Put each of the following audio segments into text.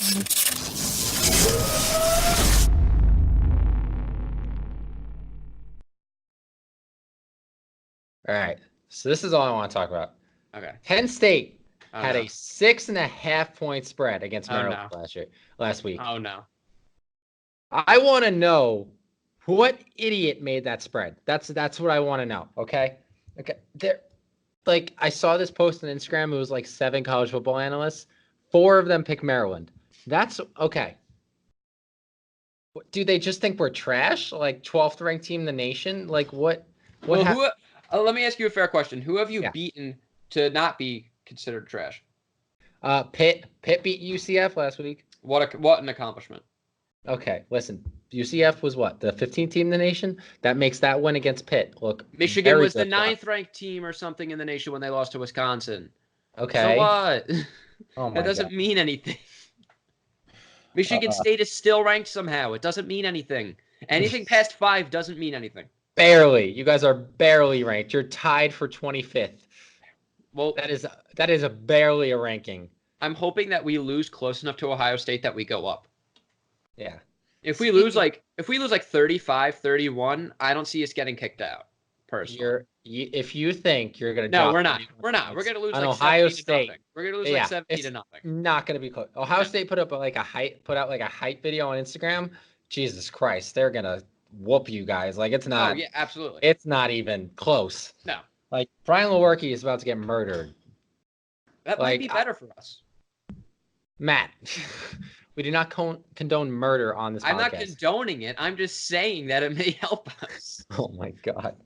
All right. So this is all I want to talk about. Okay. Penn State had a 6.5-point spread against Maryland last week. Oh, no. I want to know what idiot made that spread. That's what I want to know. Okay. I saw this post on Instagram. It was like 7 college football analysts. 4 of them picked Maryland. That's okay. Do they just think we're trash? Like 12th ranked team in the nation? Like what? Let me ask you a fair question. Who have you beaten to not be considered trash? Pitt beat UCF last week. What an accomplishment. Okay, listen. UCF was what? The 15th team in the nation? That makes that win against Pitt look. Michigan was the 9th ranked team or something in the nation when they lost to Wisconsin. Okay. So what? Oh that doesn't mean anything. Michigan State is still ranked somehow. It doesn't mean anything. Anything past 5 doesn't mean anything. Barely. You guys are barely ranked. You're tied for 25th. Well, that is barely a ranking. I'm hoping that we lose close enough to Ohio State that we go up. Yeah. If we lose like 35-31, I don't see us getting kicked out. Personally. If you think you're going to No, we're not. We're not. We're going to lose like Ohio State. We're going to lose like 70-0. Not going to be close. Ohio State put out like a hype video on Instagram. Jesus Christ, they're going to whoop you guys. Like it's not. Oh, yeah, absolutely. It's not even close. No. Like Brian Lewerke is about to get murdered. That might be better for us. Matt, we do not condone murder on this podcast. I'm not condoning it. I'm just saying that it may help us. Oh my God.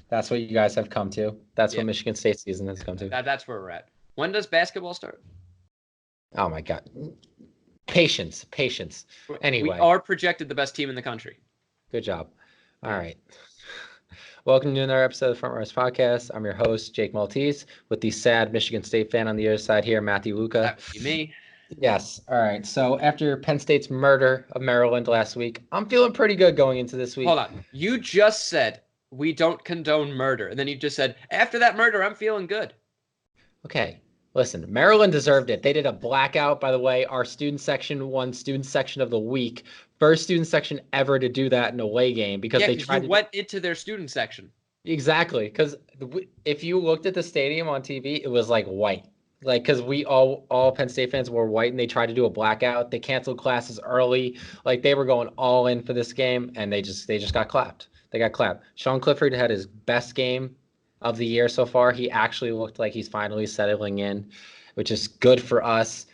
That's what you guys have come to. That's what Michigan State season has come to. That's where we're at. When does basketball start? Oh my God. Patience. Anyway. We are projected the best team in the country. Good job. All right. Welcome to another episode of Frontrunners Podcast. I'm your host, Jake Maltese, with the sad Michigan State fan on the other side here, Matthew Luca. That would be me. Yes. All right. So after Penn State's murder of Maryland last week, I'm feeling pretty good going into this week. Hold on. You just said we don't condone murder. And then you just said, after that murder, I'm feeling good. Okay. Listen, Maryland deserved it. They did a blackout, by the way. Our student section won student section of the week. First student section ever to do that in a away game because they tried went into their student section. Exactly. Because if you looked at the stadium on TV, it was like white. Like, because we all Penn State fans were white and they tried to do a blackout. They canceled classes early. Like, they were going all in for this game and they just got clapped. They got clapped. Sean Clifford had his best game of the year so far. He actually looked like he's finally settling in, which is good for us.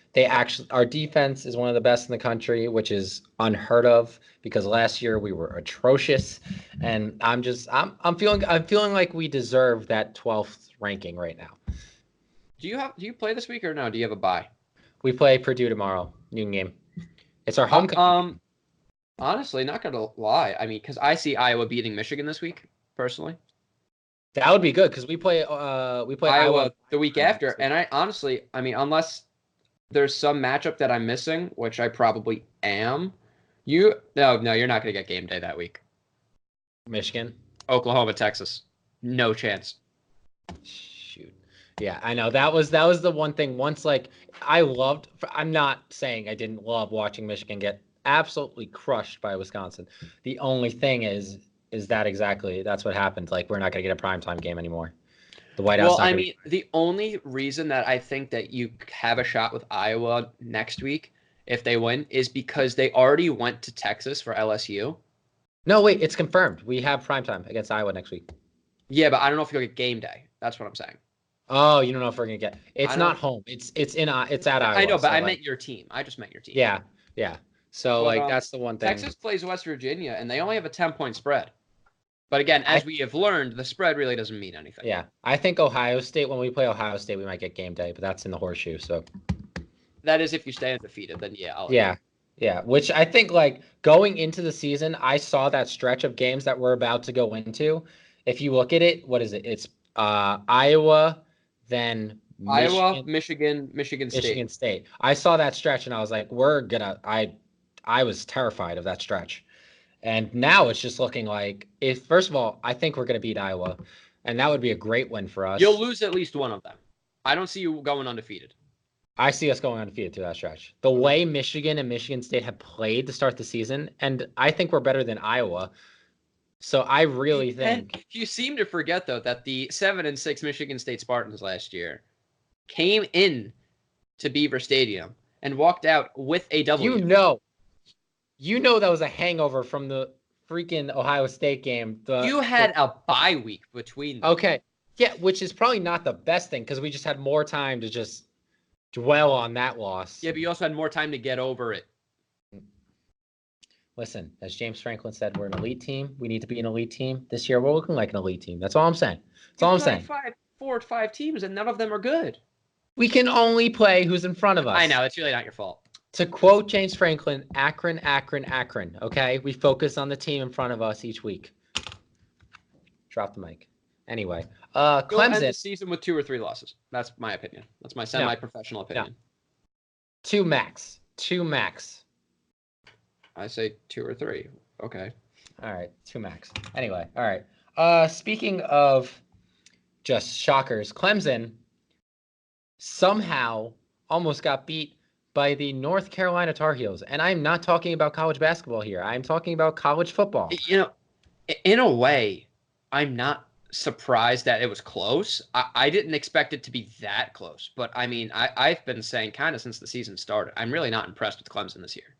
Our defense is one of the best in the country, which is unheard of because last year we were atrocious. And I'm feeling like we deserve that 12th ranking right now. Do you play this week or no? Do you have a bye? We play Purdue tomorrow, noon game. It's our homecoming. Honestly, not gonna lie. I mean, because I see Iowa beating Michigan this week, personally. That would be good because we play Iowa the week after, and I honestly, I mean, unless there's some matchup that I'm missing, which I probably am. No, you're not gonna get game day that week. Michigan, Oklahoma, Texas, no chance. Shoot, yeah, I know that was the one thing. Once I'm not saying I didn't love watching Michigan get absolutely crushed by Wisconsin. The only thing is that's what happened. Like, we're not going to get a primetime game anymore. The White House. Well, I mean, the only reason that I think that you have a shot with Iowa next week, if they win, is because they already went to Texas for LSU. No, wait, it's confirmed. We have primetime against Iowa next week. Yeah, but I don't know if you'll get game day. That's what I'm saying. Oh, you don't know if we're going to get. It's not home. It's at Iowa. I know, but I meant your team. I just meant your team. Yeah. So, that's the one thing. Texas plays West Virginia, and they only have a 10-point spread. But again, as we have learned, the spread really doesn't mean anything. Yeah. I think Ohio State, when we play Ohio State, we might get game day, but that's in the horseshoe, so. That is if you stay undefeated, then yeah. Yeah. Which I think, like, going into the season, I saw that stretch of games that we're about to go into. If you look at it, what is it? It's Iowa, then Michigan State. I saw that stretch, and I was like, I was terrified of that stretch. And now it's just looking like, first of all, I think we're going to beat Iowa, and that would be a great win for us. You'll lose at least one of them. I don't see you going undefeated. I see us going undefeated through that stretch. The way Michigan and Michigan State have played to start the season, and I think we're better than Iowa. So I really think. And you seem to forget though that the 7-6 Michigan State Spartans last year came in to Beaver Stadium and walked out with a W. You know that was a hangover from the freaking Ohio State game. You had a bye week between them. Okay. Yeah, which is probably not the best thing because we just had more time to just dwell on that loss. Yeah, but you also had more time to get over it. Listen, as James Franklin said, we're an elite team. We need to be an elite team. This year, we're looking like an elite team. That's all I'm saying. That's all I'm saying. 4 or 5 teams, and none of them are good. We can only play who's in front of us. I know. It's really not your fault. To quote James Franklin, Akron, Akron, Akron. Okay? We focus on the team in front of us each week. Drop the mic. Anyway, Clemson. Go end the season with 2 or 3 losses. That's my opinion. That's my semi-professional opinion. No. 2 max. 2 max. I say 2 or 3. Okay. All right. 2 max. Anyway. All right. Speaking of just shockers, Clemson somehow almost got beat by the North Carolina Tar Heels. And I'm not talking about college basketball here. I'm talking about college football. You know, in a way, I'm not surprised that it was close. I didn't expect it to be that close. But, I mean, I've been saying kind of since the season started, I'm really not impressed with Clemson this year.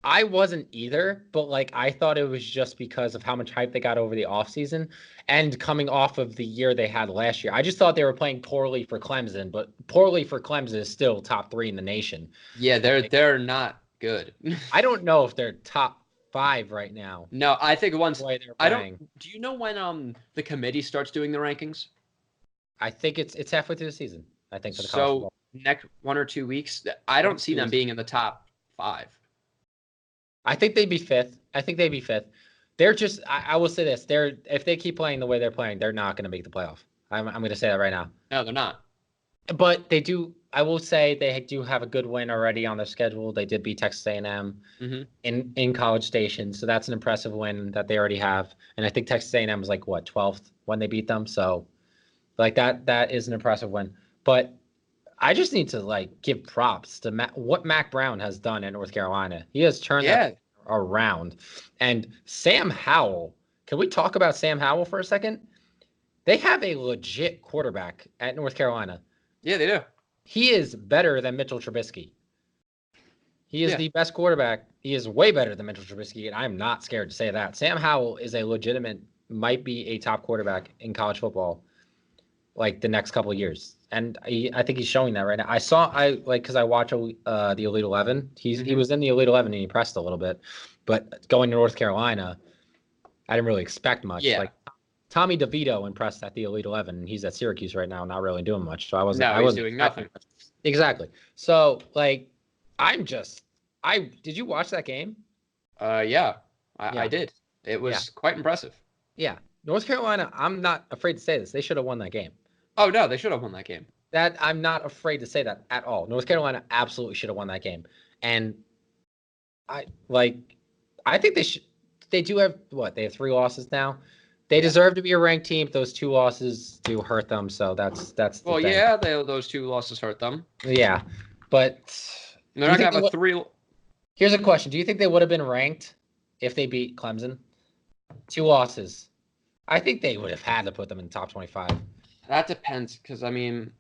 I wasn't either, but like I thought it was just because of how much hype they got over the offseason and coming off of the year they had last year. I just thought they were playing poorly for Clemson, but poorly for Clemson is still top 3 in the nation. Yeah, they're not good. I don't know if they're top 5 right now. No, I think once I don't. Do you know when the committee starts doing the rankings? I think it's halfway through the season. I think for the college football. Next 1 or 2 weeks, I don't see them being in the top 5. I think they'd be 5th. They're just. I will say this. If they keep playing the way they're playing, they're not going to make the playoff. I'm going to say that right now. No, they're not. But they do. I will say they do have a good win already on their schedule. They did beat Texas A&M in College Station, so that's an impressive win that they already have. And I think Texas A&M was like 12th when they beat them. So, like that is an impressive win. But I just need to give props to what Mac Brown has done at North Carolina. He has turned that around. And Sam Howell, can we talk about Sam Howell for a second? They have a legit quarterback at North Carolina. Yeah, they do. He is better than Mitchell Trubisky. He is the best quarterback. He is way better than Mitchell Trubisky, and I'm not scared to say that. Sam Howell is a might be a top quarterback in college football the next couple of years. And I think he's showing that right now. Because I watch the Elite 11. He was in the Elite 11 and he pressed a little bit. But going to North Carolina, I didn't really expect much. Yeah. Tommy DeVito impressed at the Elite 11, and he's at Syracuse right now, not really doing much. So I wasn't. No, I wasn't doing nothing. Exactly. So did you watch that game? Yeah, I did. It was quite impressive. Yeah. North Carolina, I'm not afraid to say this. They should have won that game. Oh, no, they should have won that game. That I'm not afraid to say that at all. North Carolina absolutely should have won that game. And I think they should. They do have they have 3 losses now. They deserve to be a ranked team. Those 2 losses do hurt them, so that's the thing. Yeah, those 2 losses hurt them. Yeah, but they're not gonna have a 3. Here's a question: do you think they would have been ranked if they beat Clemson? 2 losses. I think they would have had to put them in the top 25. That depends, because I mean,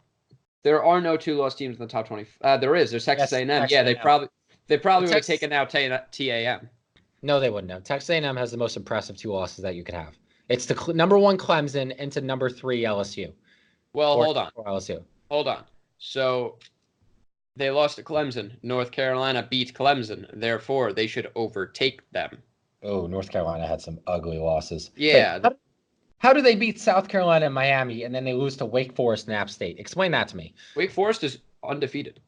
there are no 2-loss teams in the top 20. There's Texas A&M. Yeah, they probably would have taken out TAM. No, they wouldn't have. Texas A&M has the most impressive 2 losses that you could have. It's the number 1 Clemson into number 3 LSU. Well, hold on. LSU. Hold on. So they lost to Clemson. North Carolina beat Clemson. Therefore, they should overtake them. Oh, North Carolina had some ugly losses. Yeah. Wait, how do they beat South Carolina and Miami, and then they lose to Wake Forest and App State? Explain that to me. Wake Forest is undefeated.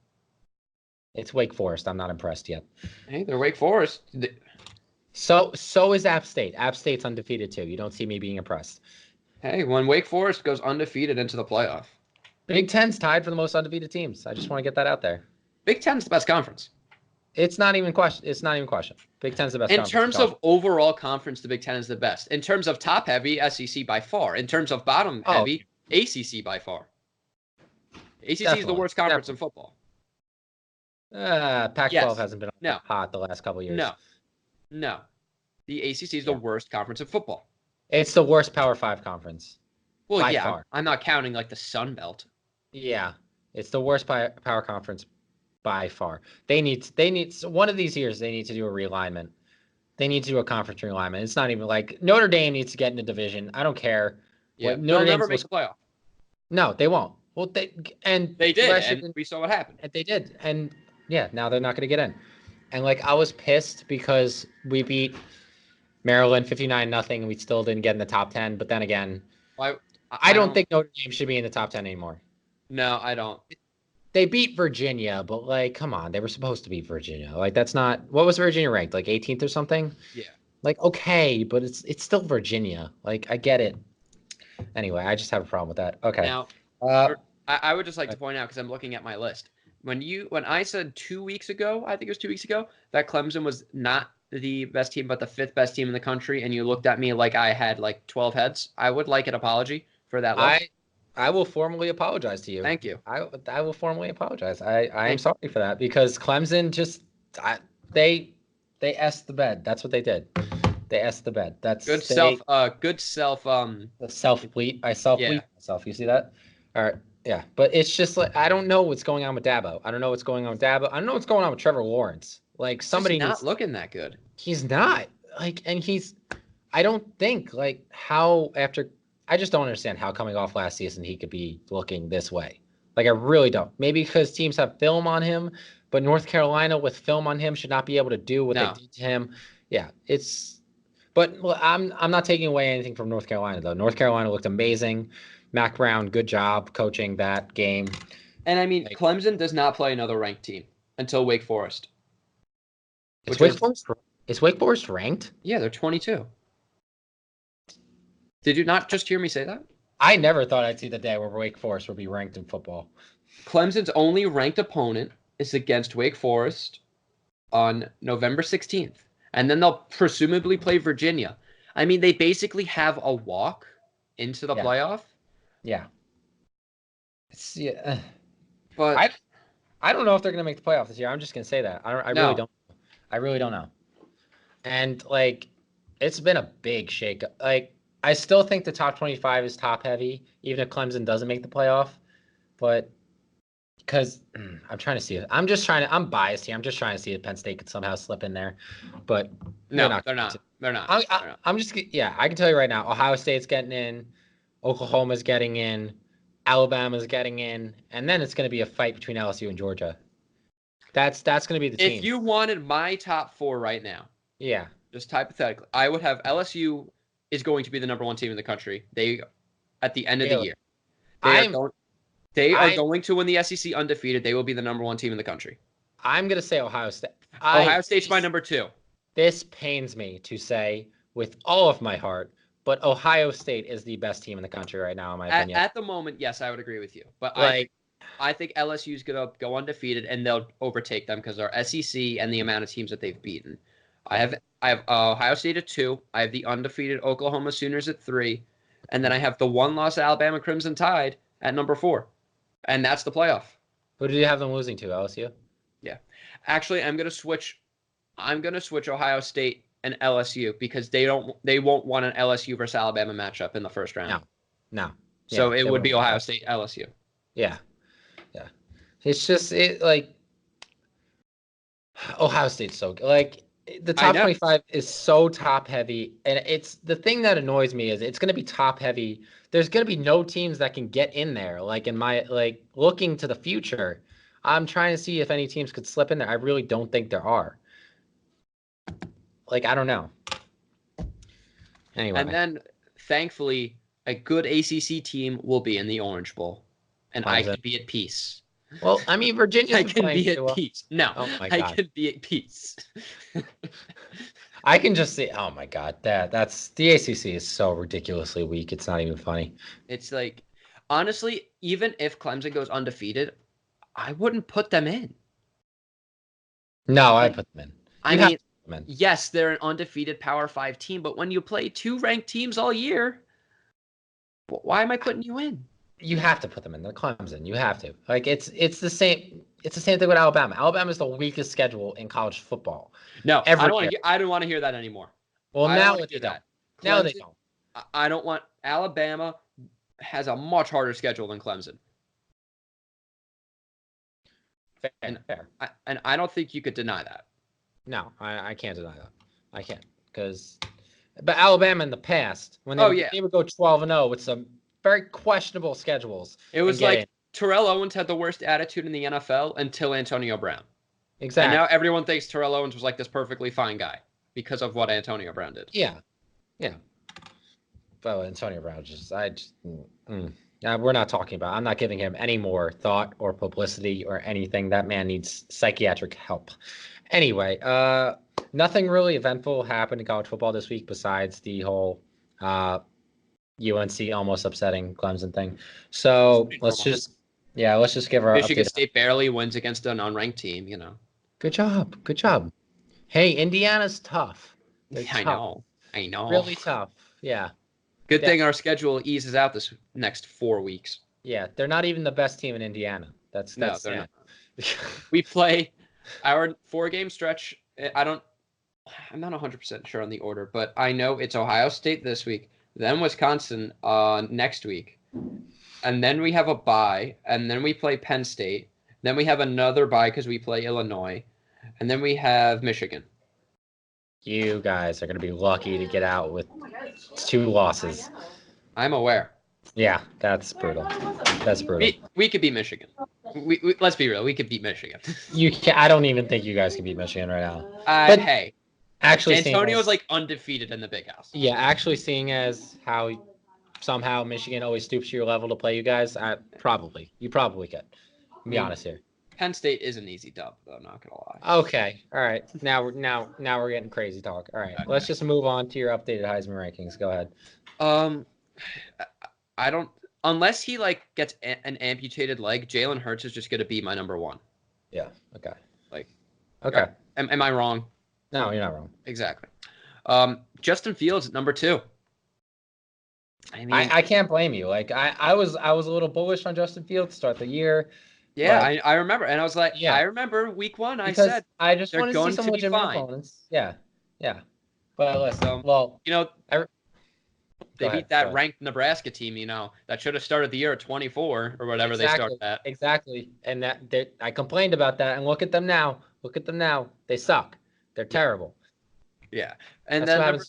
It's Wake Forest. I'm not impressed yet. Hey, they're Wake Forest. So is App State. App State's undefeated too. You don't see me being impressed. Hey, when Wake Forest goes undefeated into the playoff. Big Ten's tied for the most undefeated teams. I just want to get that out there. Big Ten's the best conference. It's not even question. Big Ten's the best. In terms of overall conference, the Big Ten is the best. In terms of top heavy, SEC by far. In terms of bottom heavy, ACC by far. ACC is the worst conference in football. Pac-12 hasn't been hot the last couple of years. No. The ACC is the worst conference in football. It's the worst Power 5 conference. Well, by far. I'm not counting like the Sun Belt. Yeah, it's the worst power conference by far. They need one of these years. They need to do a realignment. They need to do a conference realignment. It's not even like Notre Dame needs to get in the division. I don't care. Yeah, they'll never make the playoff. No, they won't. Well, they did, and we saw what happened. And they did, and yeah, now they're not going to get in. And like I was pissed because we beat Maryland 59-0, and we still didn't get in the top 10. But then again, I don't think Notre Dame should be in the top 10 anymore. No, I don't. They beat Virginia, but like, come on, they were supposed to beat Virginia. Like, that's not what was Virginia ranked, like 18th or something. Yeah. Like, okay, but it's still Virginia. Like, I get it. Anyway, I just have a problem with that. Okay. Now, I would just like to point out because I'm looking at my list. When I said 2 weeks ago, I think it was 2 weeks ago, that Clemson was not the best team, but the 5th best team in the country, and you looked at me like I had like 12 heads, I would like an apology for that look. I will formally apologize to you. Thank you. I will formally apologize. I am sorry for that because Clemson just they essed the bed. That's what they did. They essed the bed. That's good self. The self-bleat. I self-bleat myself. You see that? All right. Yeah. But it's just like I don't know what's going on with Dabo. I don't know what's going on with Dabo. I don't know what's going on with Trevor Lawrence. Like somebody he's not looking that good. He's not. Like, and I don't think like how after. I just don't understand how coming off last season he could be looking this way. Like, I really don't. Maybe because teams have film on him, but North Carolina with film on him should not be able to do what they did to him. Yeah, but I'm not taking away anything from North Carolina, though. North Carolina looked amazing. Mac Brown, good job coaching that game. And, I mean, Clemson does not play another ranked team until Wake Forest. Is Wake Forest ranked? Yeah, they're 22. Did you not just hear me say that? I never thought I'd see the day where Wake Forest would be ranked in football. Clemson's only ranked opponent is against Wake Forest on November 16th. And then they'll presumably play Virginia. I mean, they basically have a walk into the playoff. Yeah. But I don't know if they're going to make the playoff this year. I'm just going to say that. Really don't. I really don't know. And, like, it's been a big shakeup. Like, I still think the top 25 is top heavy, even if Clemson doesn't make the playoff. But because I'm trying to see it. I'm biased here. I'm just trying to see if Penn State could somehow slip in there. But they're not. They're not. I'm just, I can tell you right now, Ohio State's getting in. Oklahoma's getting in. Alabama's getting in. And then it's going to be a fight between LSU and Georgia. That's going to be the team. If you wanted my top 4 right now. Yeah. Just hypothetically, I would have LSU is going to be the number 1 team in the country. At the end of the year, they are going to win the SEC undefeated. They will be the number 1 team in the country. I'm going to say Ohio State. Ohio State's my number 2. This pains me to say with all of my heart, but Ohio State is the best team in the country right now, in my opinion. At the moment, yes, I would agree with you. But I think LSU is going to go undefeated, and they'll overtake them because they're SEC and the amount of teams that they've beaten. I have Ohio State at 2. I have the undefeated Oklahoma Sooners at 3. And then I have the 1-loss Alabama Crimson Tide at number 4. And that's the playoff. Who did you have them losing to, LSU? Yeah. Actually, I'm going to switch Ohio State and LSU because they won't want an LSU versus Alabama matchup in the first round. No. Yeah, so it would be Ohio State, LSU. Yeah. Yeah. It's just Ohio State's so good. Like, the top 25 is so top heavy, and it's the thing that annoys me is it's going to be top heavy. There's going to be no teams that can get in there. Like looking to the future, I'm trying to see if any teams could slip in there. I really don't think there are. Like, I don't know. Anyway. And then thankfully a good ACC team will be in the Orange Bowl, and I can be at peace. Well, I mean, Virginia's I can be at peace. No, I can be at peace. I can just say, oh my God, that's the ACC is so ridiculously weak. It's not even funny. It's like, honestly, even if Clemson goes undefeated, I wouldn't put them in. No, I put them in. I mean, yes, they're an undefeated Power 5 team, but when you play 2 ranked teams all year, why am I putting you in? You have to put them in the Clemson. You have to. Like it's the same. It's the same thing with Alabama. Alabama is the weakest schedule in college football. No, Every year. I don't want to hear that anymore. Well, now they don't. Now they don't. I don't want. Alabama has a much harder schedule than Clemson. Fair. And I don't think you could deny that. No, I can't deny that. I can't but Alabama in the past when they would go 12-0 with some very questionable schedules. It was like Terrell Owens had the worst attitude in the NFL until Antonio Brown. Exactly. And now everyone thinks Terrell Owens was like this perfectly fine guy because of what Antonio Brown did. Yeah. But Antonio Brown we're not talking about. I'm not giving him any more thought or publicity or anything. That man needs psychiatric help. Anyway, nothing really eventful happened in college football this week besides the whole UNC almost upsetting Clemson thing. So let's just give our Michigan State barely wins against an unranked team, Good job. Hey, Indiana's tough. I know. Really tough. Yeah. Good thing our schedule eases out this next 4 weeks. Yeah, they're not even the best team in Indiana. That's no, they're not. We play our 4-game stretch. I'm not 100% sure on the order, but I know it's Ohio State this week, then Wisconsin next week, and then we have a bye, and then we play Penn State, then we have another bye because we play Illinois, and then we have Michigan. You guys are going to be lucky to get out with 2 losses. I'm aware. Yeah, that's brutal. We could beat Michigan. We let's be real. We could beat Michigan. I don't even think you guys can beat Michigan right now. But hey, actually, Antonio's like undefeated in the Big House. Yeah, actually, seeing as how somehow Michigan always stoops to your level to play you guys, you probably could. Be honest here. Penn State is an easy dub, though. I'm not gonna lie. Okay, all right. Now we're getting crazy talk. All right, let's just move on to your updated Heisman rankings. Go ahead. I don't. Unless he gets an amputated leg, Jalen Hurts is just gonna be my number 1. Yeah. Okay. Okay. Am I wrong? No, you're not wrong. Exactly. Justin Fields at number 2. I mean, I can't blame you. I was a little bullish on Justin Fields to start the year. Yeah, I remember, and I was like, I remember week 1. I said I just want to see some legitimate opponents. Yeah. But listen, they beat that ranked Nebraska team, that should have started the year at 24 or whatever they started at. Exactly, and I complained about that, and look at them now. They suck. They're terrible. Yeah, and then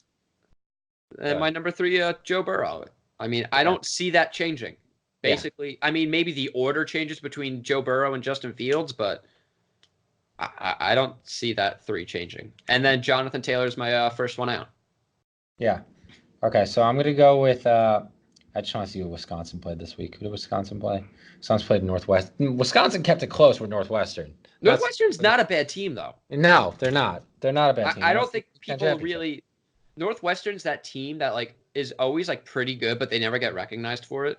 my number 3, Joe Burrow. I mean, I don't see that changing. Basically, I mean, maybe the order changes between Joe Burrow and Justin Fields, but I don't see that 3 changing. And then Jonathan Taylor's my first one out. Yeah. Okay, so I'm going to go with I just want to see who Wisconsin played this week. Who did Wisconsin play? Wisconsin played Northwest. Wisconsin kept it close with Northwestern. Northwestern's not a bad team, though. No, they're not. They're not a bad team. I don't think people really – Northwestern's that team that, is always pretty good, but they never get recognized for it.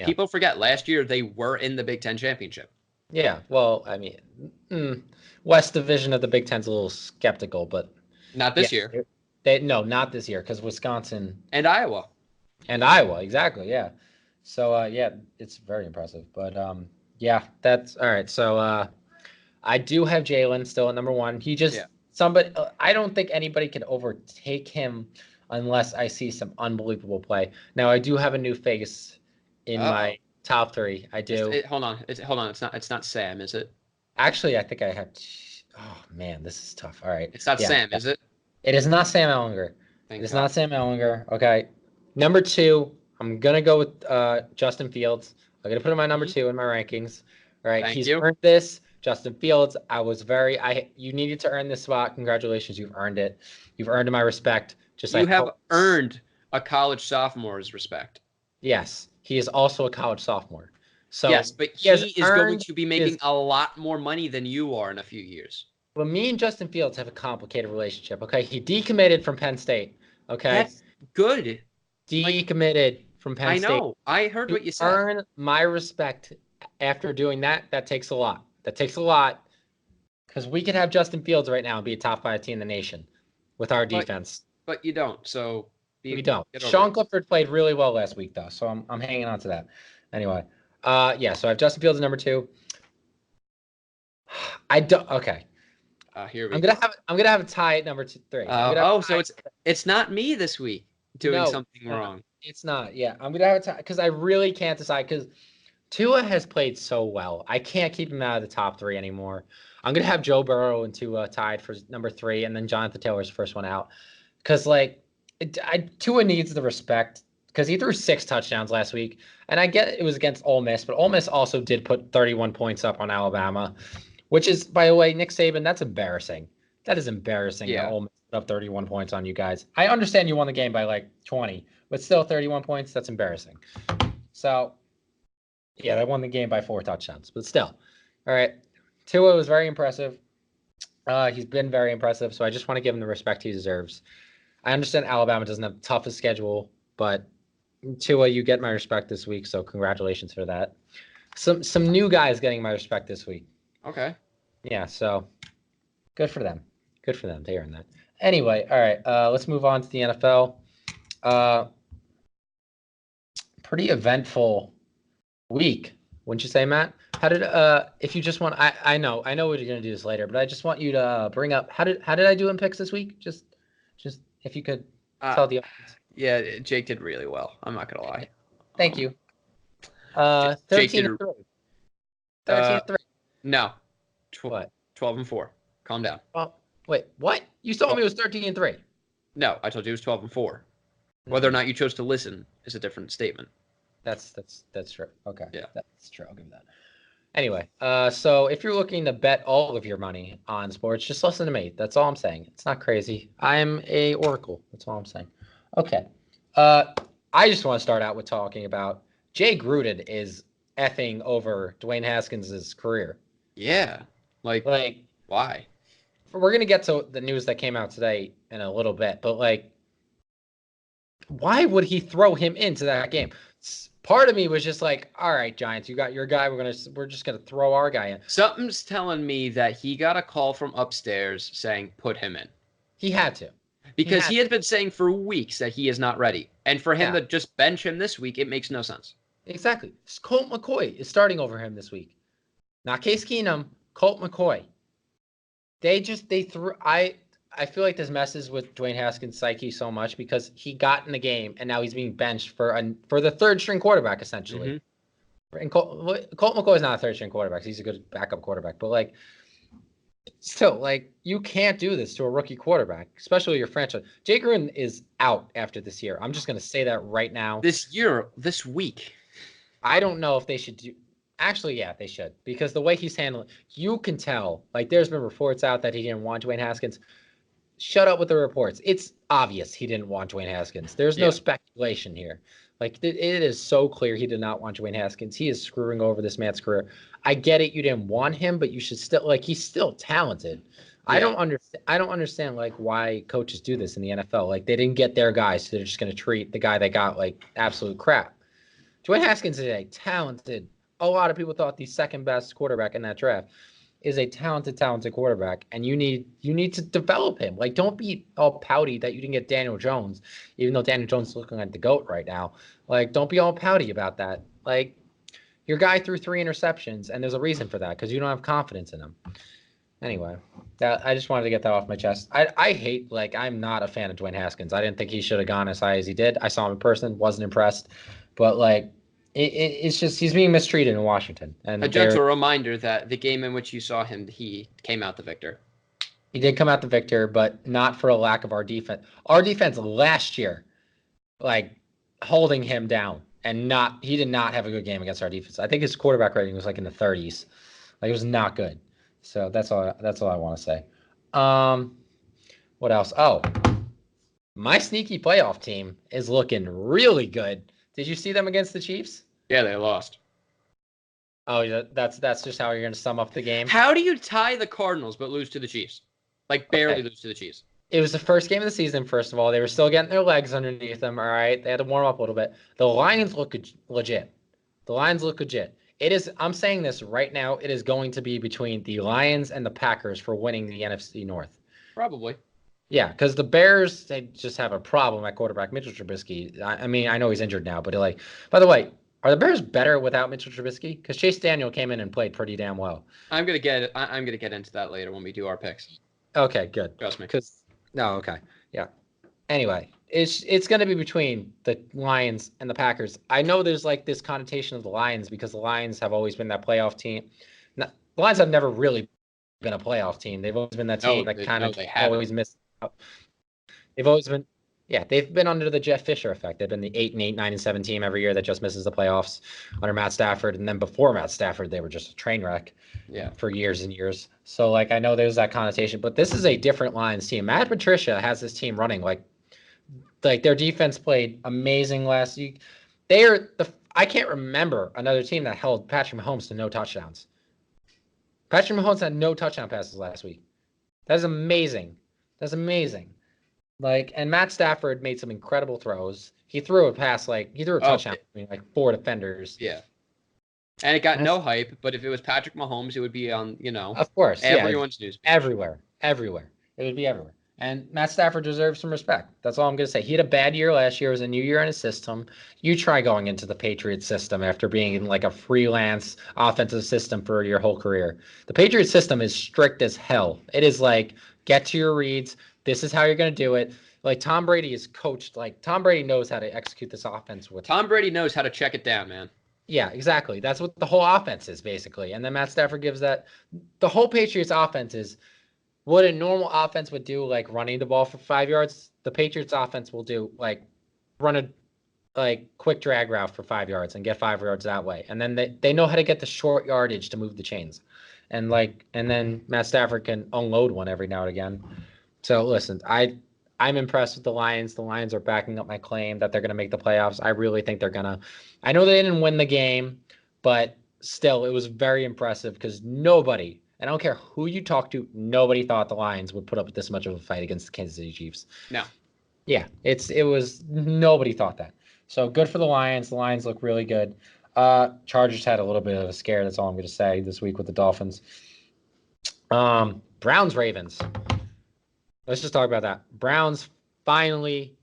People forget last year they were in the Big Ten championship. Yeah, well, I mean, West Division of the Big Ten's a little skeptical, but not this year. Not this year because Wisconsin and Iowa, exactly, yeah. So it's very impressive, but that's all right. So I do have Jalen still at number 1. He just somebody. I don't think anybody can overtake him. Unless I see some unbelievable play. Now I do have a new face in my top 3. I do. Hold on. It's not Sam, is it? Actually, I think I have. Oh man, this is tough. All right. It's not Sam, is it? It is not Sam Ellinger. Not Sam Ellinger. Okay. Number 2, I'm gonna go with Justin Fields. I'm gonna put him my number 2 in my rankings. All right. He's earned this. Justin Fields. You needed to earn this spot. Congratulations, you've earned it. You've earned my respect. You have earned a college sophomore's respect. Yes, he is also a college sophomore. So yes, but he is going to be making a lot more money than you are in a few years. Well, me and Justin Fields have a complicated relationship. Okay, he decommitted from Penn State. Okay, that's good. Decommitted from Penn State. I know. I heard what you said. Earn my respect after doing that. That takes a lot. Because we could have Justin Fields right now and be a top 5 team in the nation with our defense. But you don't. So we don't. Sean Clifford played really well last week, though, so I'm hanging on to that. Anyway, Yeah. So I have Justin Fields at number 2. I don't. Okay. Here we I'm go. gonna have a tie at number 3. So it's not me this week doing something wrong. It's not. Yeah, I'm gonna have a tie because I really can't decide because Tua has played so well. I can't keep him out of the top 3 anymore. I'm gonna have Joe Burrow and Tua tied for number 3, and then Jonathan Taylor's first one out. Because Tua needs the respect because he threw 6 touchdowns last week, and I get it was against Ole Miss, but Ole Miss also did put 31 points up on Alabama, which is, by the way, Nick Saban. That's embarrassing. That is embarrassing. Yeah. That Ole Miss put up 31 points on you guys. I understand you won the game by like 20, but still 31 points. That's embarrassing. So. Yeah, they won the game by 4 touchdowns, but still. All right. Tua was very impressive. He's been very impressive, so I just want to give him the respect he deserves. I understand Alabama doesn't have the toughest schedule, but Tua, you get my respect this week, so congratulations for that. Some new guys getting my respect this week. Okay. Yeah, so good for them. Good for them. They earned that. Anyway, all right, let's move on to the NFL. Pretty eventful week, wouldn't you say, Matt? How did if you just want I know we're gonna do this later, but I just want you to bring up how did I do in picks this week? Just if you could tell the audience. Yeah, Jake did really well. I'm not gonna lie. Thank you. 13-3. 13-3. No. What? 12-4. Calm down. Well, wait, what? You told me it was 13-3. No, I told you it was 12-4. Whether or not you chose to listen is a different statement. That's true. Okay. Yeah. That's true. I'll give that. Anyway, so if you're looking to bet all of your money on sports, just listen to me. That's all I'm saying. It's not crazy. I'm a oracle. That's all I'm saying. Okay. I just want to start out with talking about Jay Gruden is effing over Dwayne Haskins' career. Yeah. Like why? We're going to get to the news that came out today in a little bit, but why would he throw him into that game? Part of me was just like, all right, Giants, you got your guy. We're just gonna throw our guy in. Something's telling me that he got a call from upstairs saying put him in. He had to. Because he had been saying for weeks that he is not ready. And for him to just bench him this week, it makes no sense. Exactly. Colt McCoy is starting over him this week. Not Case Keenum, Colt McCoy. I feel like this messes with Dwayne Haskins' psyche so much because he got in the game and now he's being benched for the third string quarterback essentially. Mm-hmm. And Colt McCoy is not a third string quarterback; he's a good backup quarterback. But still, you can't do this to a rookie quarterback, especially your franchise. Jay Gruden is out after this year. I'm just gonna say that right now. This week. I don't know if they should do. Actually, yeah, they should because the way he's handling, you can tell. There's been reports out that he didn't want Dwayne Haskins. Shut up with the reports. It's obvious he didn't want Dwayne Haskins. There's no speculation here. It is so clear he did not want Dwayne Haskins. He is screwing over this man's career. I get it. You didn't want him, but you should still he's still talented. Yeah. I don't understand why coaches do this in the NFL. They didn't get their guys, so they're just going to treat the guy they got like absolute crap. Dwayne Haskins is a talented. A lot of people thought the second best quarterback in that draft. Is a talented quarterback, and you need to develop him. Don't be all pouty that you didn't get Daniel Jones, even though Daniel Jones is looking like the GOAT right now. Don't be all pouty about that. Your guy threw 3 interceptions, and there's a reason for that because you don't have confidence in him. Anyway, I just wanted to get that off my chest. I hate I'm not a fan of Dwayne Haskins. I didn't think he should have gone as high as he did. I saw him in person, wasn't impressed, but It's just he's being mistreated in Washington. And a gentle reminder that the game in which you saw him, he came out the victor. He did come out the victor, but not for a lack of our defense. Our defense last year, holding him down, and he did not have a good game against our defense. I think his quarterback rating was in the 30s. It was not good. So that's all I want to say. What else? Oh, my sneaky playoff team is looking really good. Did you see them against the Chiefs? Yeah, they lost. Oh, that's just how you're going to sum up the game? How do you tie the Cardinals but lose to the Chiefs? Barely lose to the Chiefs. It was the first game of the season, first of all. They were still getting their legs underneath them, all right? They had to warm up a little bit. The Lions look legit. I'm saying this right now. It is going to be between the Lions and the Packers for winning the NFC North. Probably. Yeah, because the Bears, they just have a problem at quarterback. Mitchell Trubisky, I know he's injured now, but by the way, Are the Bears better without Mitchell Trubisky? Because Chase Daniel came in and played pretty damn well. I'm gonna get into that later when we do our picks. Okay, good. Trust me. Okay, yeah. Anyway, it's going to be between the Lions and the Packers. I know there's like this connotation of the Lions because the Lions have always been that playoff team. The Lions have never really been a playoff team. They've always been that team that kind of always missed out. They've always been, they've been under the Jeff Fisher effect. They've been the 8-8, 9-7 team every year that just misses the playoffs under Matt Stafford. And then before Matt Stafford, they were just a train wreck for years and years. So, like, I know there's that connotation, but this is a different Lions team. Matt Patricia has this team running like their defense played amazing last week. I can't remember another team that held Patrick Mahomes to no touchdowns. Patrick Mahomes had no touchdown passes last week. That's amazing. Like, and Matt Stafford made some incredible throws. He threw a touchdown between like 4 defenders. Yeah. And it got no hype, but if it was Patrick Mahomes, it would be on, of course, everyone's news. Everywhere. It would be everywhere. And Matt Stafford deserves some respect. That's all I'm going to say. He had a bad year last year. It was a new year in his system. You try going into the Patriots system after being in like a freelance offensive system for your whole career. The Patriots system is strict as hell. It is like, get to your reads. This is how you're going to do it. Like, Tom Brady is coached. Like, Tom Brady knows how to execute this offense with. Tom Brady knows how to check it down, man. Yeah, exactly. That's what the whole offense is, basically. And then Matt Stafford gives that. The whole Patriots offense is what a normal offense would do, like running the ball for 5 yards. The Patriots offense will do, like, run a quick drag route for 5 yards and get 5 yards that way. And then they know how to get the short yardage to move the chains. And then Matt Stafford can unload one every now and again. So listen, I'm impressed with the Lions. The Lions are backing up my claim that they're going to make the playoffs. I really think they're going to. I know they didn't win the game, but still, it was very impressive because nobody, and I don't care who you talk to, nobody thought the Lions would put up this much of a fight against the Kansas City Chiefs. No. Yeah, nobody thought that. So good for the Lions. The Lions look really good. Chargers had a little bit of a scare. That's all I'm going to say this week with the Dolphins. Browns, Ravens. Let's just talk about that. Browns finally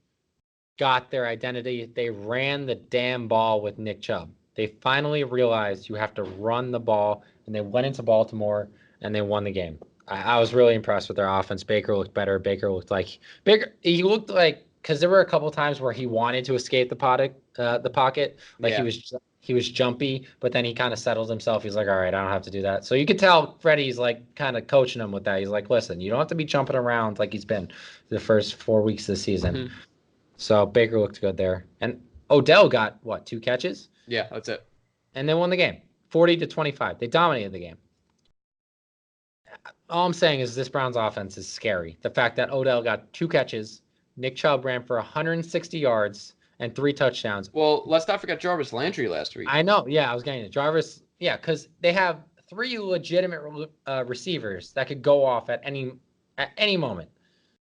got their identity. They ran the damn ball with Nick Chubb. They finally realized you have to run the ball, and they went into Baltimore, and they won the game. I was really impressed with their offense. Baker looked better. He looked like, because there were a couple times where he wanted to escape the pocket. He was jumpy, but then he kind of settled himself. He's like, all right, I don't have to do that. So you could tell Freddie's like kind of coaching him with that. He's like, listen, you don't have to be jumping around like he's been the first 4 weeks of the season. Mm-hmm. So Baker looked good there. And Odell got, 2 catches? Yeah, that's it. And they won the game, 40-25. They dominated the game. All I'm saying is this Browns offense is scary. The fact that Odell got 2 catches, Nick Chubb ran for 160 yards, and 3 touchdowns. Well, let's not forget Jarvis Landry last week. I know. Yeah, I was getting it. Jarvis. Yeah, because they have 3 legitimate receivers that could go off at any moment.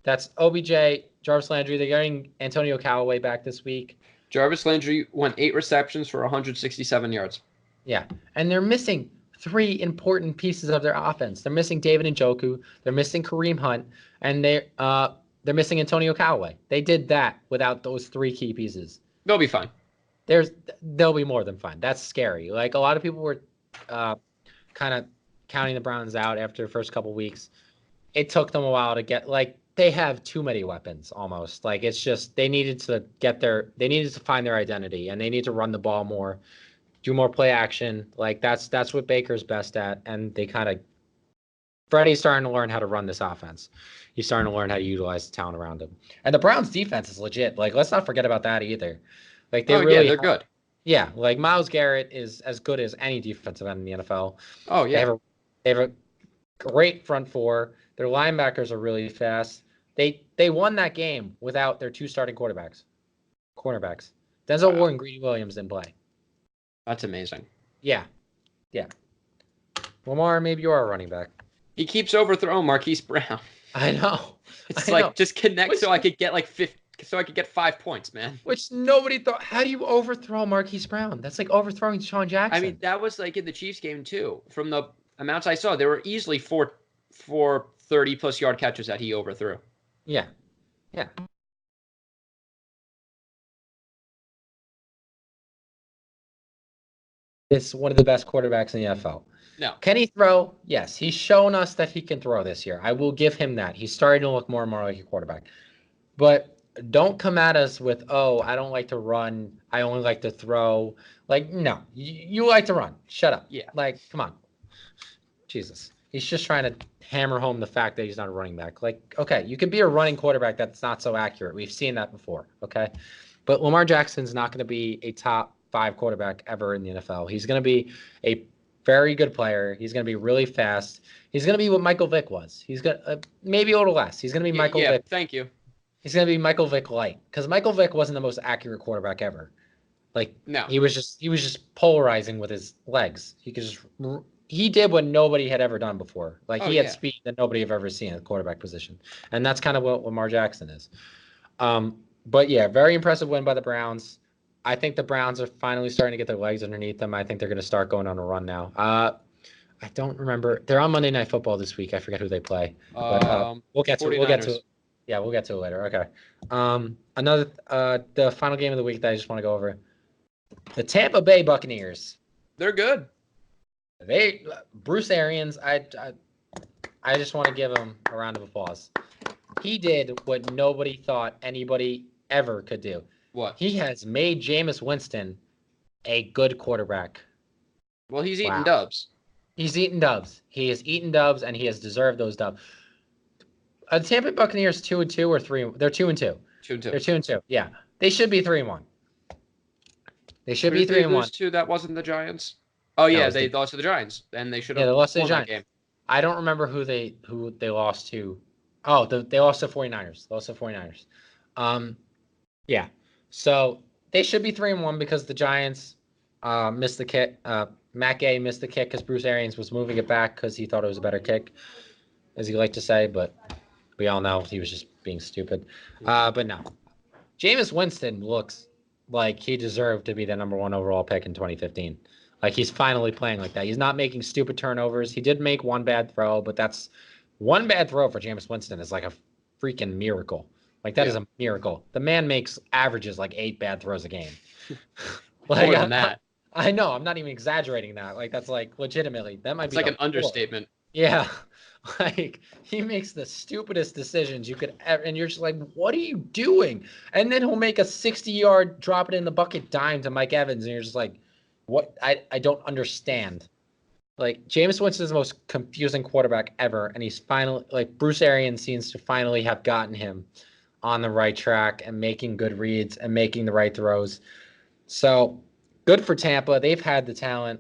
That's OBJ, Jarvis Landry. They're getting Antonio Callaway back this week. Jarvis Landry went 8 receptions for 167 yards. Yeah, and they're missing 3 important pieces of their offense. They're missing David Njoku. They're missing Kareem Hunt, and they're missing Antonio Callaway. They did that without those 3 key pieces. They'll be fine. They'll be more than fine. That's scary. Like, a lot of people were kind of counting the Browns out after the first couple weeks. It took them a while to get, like, they have too many weapons almost. Like, it's just they needed to find their identity, and they need to run the ball more, do more play action. Like, that's what Baker's best at, and they kind of Freddie's starting to learn how to run this offense. He's starting to learn how to utilize the talent around him. And the Browns defense is legit. Like, let's not forget about that either. Like, they're good. Yeah, like Myles Garrett is as good as any defensive end in the NFL. Oh yeah. They have a great front 4. Their linebackers are really fast. They won that game without their 2 starting cornerbacks. Denzel Ward and Greedy Williams didn't play. That's amazing. Yeah. Lamar, maybe you are a running back. He keeps overthrowing Marquise Brown. I know. It's just connect so I could get 5 points, man. Which nobody thought. How do you overthrow Marquise Brown? That's like overthrowing Sean Jackson. I mean, that was like in the Chiefs game too. From the amounts I saw, there were easily 4 30+ yard catches that he overthrew. Yeah. is one of the best quarterbacks in the NFL. No. Can he throw? Yes. He's shown us that he can throw this year. I will give him that. He's starting to look more and more like a quarterback. But don't come at us with, oh, I don't like to run. I only like to throw. Like, no, you like to run. Shut up. Yeah. Like, come on. Jesus. He's just trying to hammer home the fact that he's not a running back. Like, okay, you can be a running quarterback that's not so accurate. We've seen that before. Okay. But Lamar Jackson's not going to be a top 5 quarterback ever in the NFL. He's going to be a very good player. He's going to be really fast. He's going to be what Michael Vick was. He's going to maybe a little less. He's going to be Michael Vick. Thank you. He's going to be Michael Vick light, because Michael Vick wasn't the most accurate quarterback ever. Like, no, he was just polarizing with his legs. He did what nobody had ever done before. Like, he had speed that nobody had ever seen at the quarterback position, and that's kind of what Lamar Jackson is. But yeah, very impressive win by the Browns. I think the Browns are finally starting to get their legs underneath them. I think they're going to start going on a run now. I don't remember. They're on Monday Night Football this week. I forget who they play. But we'll get to it. Yeah, we'll get to it later. Okay. The final game of the week that I just want to go over. The Tampa Bay Buccaneers. They're good. Bruce Arians, I just want to give him a round of applause. He did what nobody thought anybody ever could do. What? He has made Jameis Winston a good quarterback. Well, he's eating dubs. He's eating dubs. He has eaten dubs, and he has deserved those dubs. The Tampa Bay Buccaneers 2-2 or 3? They're 2-2. 2-2. They're 2-2. Yeah, they should be 3-1. They should be 3-1. They lose to? That wasn't the Giants. Oh yeah, they lost to the Giants, and they should have. Yeah, they lost to the Giants. Game. I don't remember who they lost to. Oh, they lost to 49ers. Lost to 49ers. Yeah. So they should be 3-1 because the Giants missed the kick. Matt Gay missed the kick because Bruce Arians was moving it back because he thought it was a better kick, as he liked to say, but we all know he was just being stupid. But no. Jameis Winston looks like he deserved to be the number 1 overall pick in 2015. Like, he's finally playing like that. He's not making stupid turnovers. He did make one bad throw, but that's one bad throw for Jameis Winston is like a freaking miracle. Like, that is a miracle. The man averages like 8 bad throws a game. Like, more than that. I know. I'm not even exaggerating that. Like, that's like legitimately. That might be like an understatement. Yeah. Like, he makes the stupidest decisions you could ever, and you're just like, what are you doing? And then he'll make a 60-yard drop it in the bucket dime to Mike Evans, and you're just like, what? I don't understand. Like, Jameis Winston is the most confusing quarterback ever, and he's finally, like, Bruce Arians seems to finally have gotten him on the right track and making good reads and making the right throws. So, good for Tampa. They've had the talent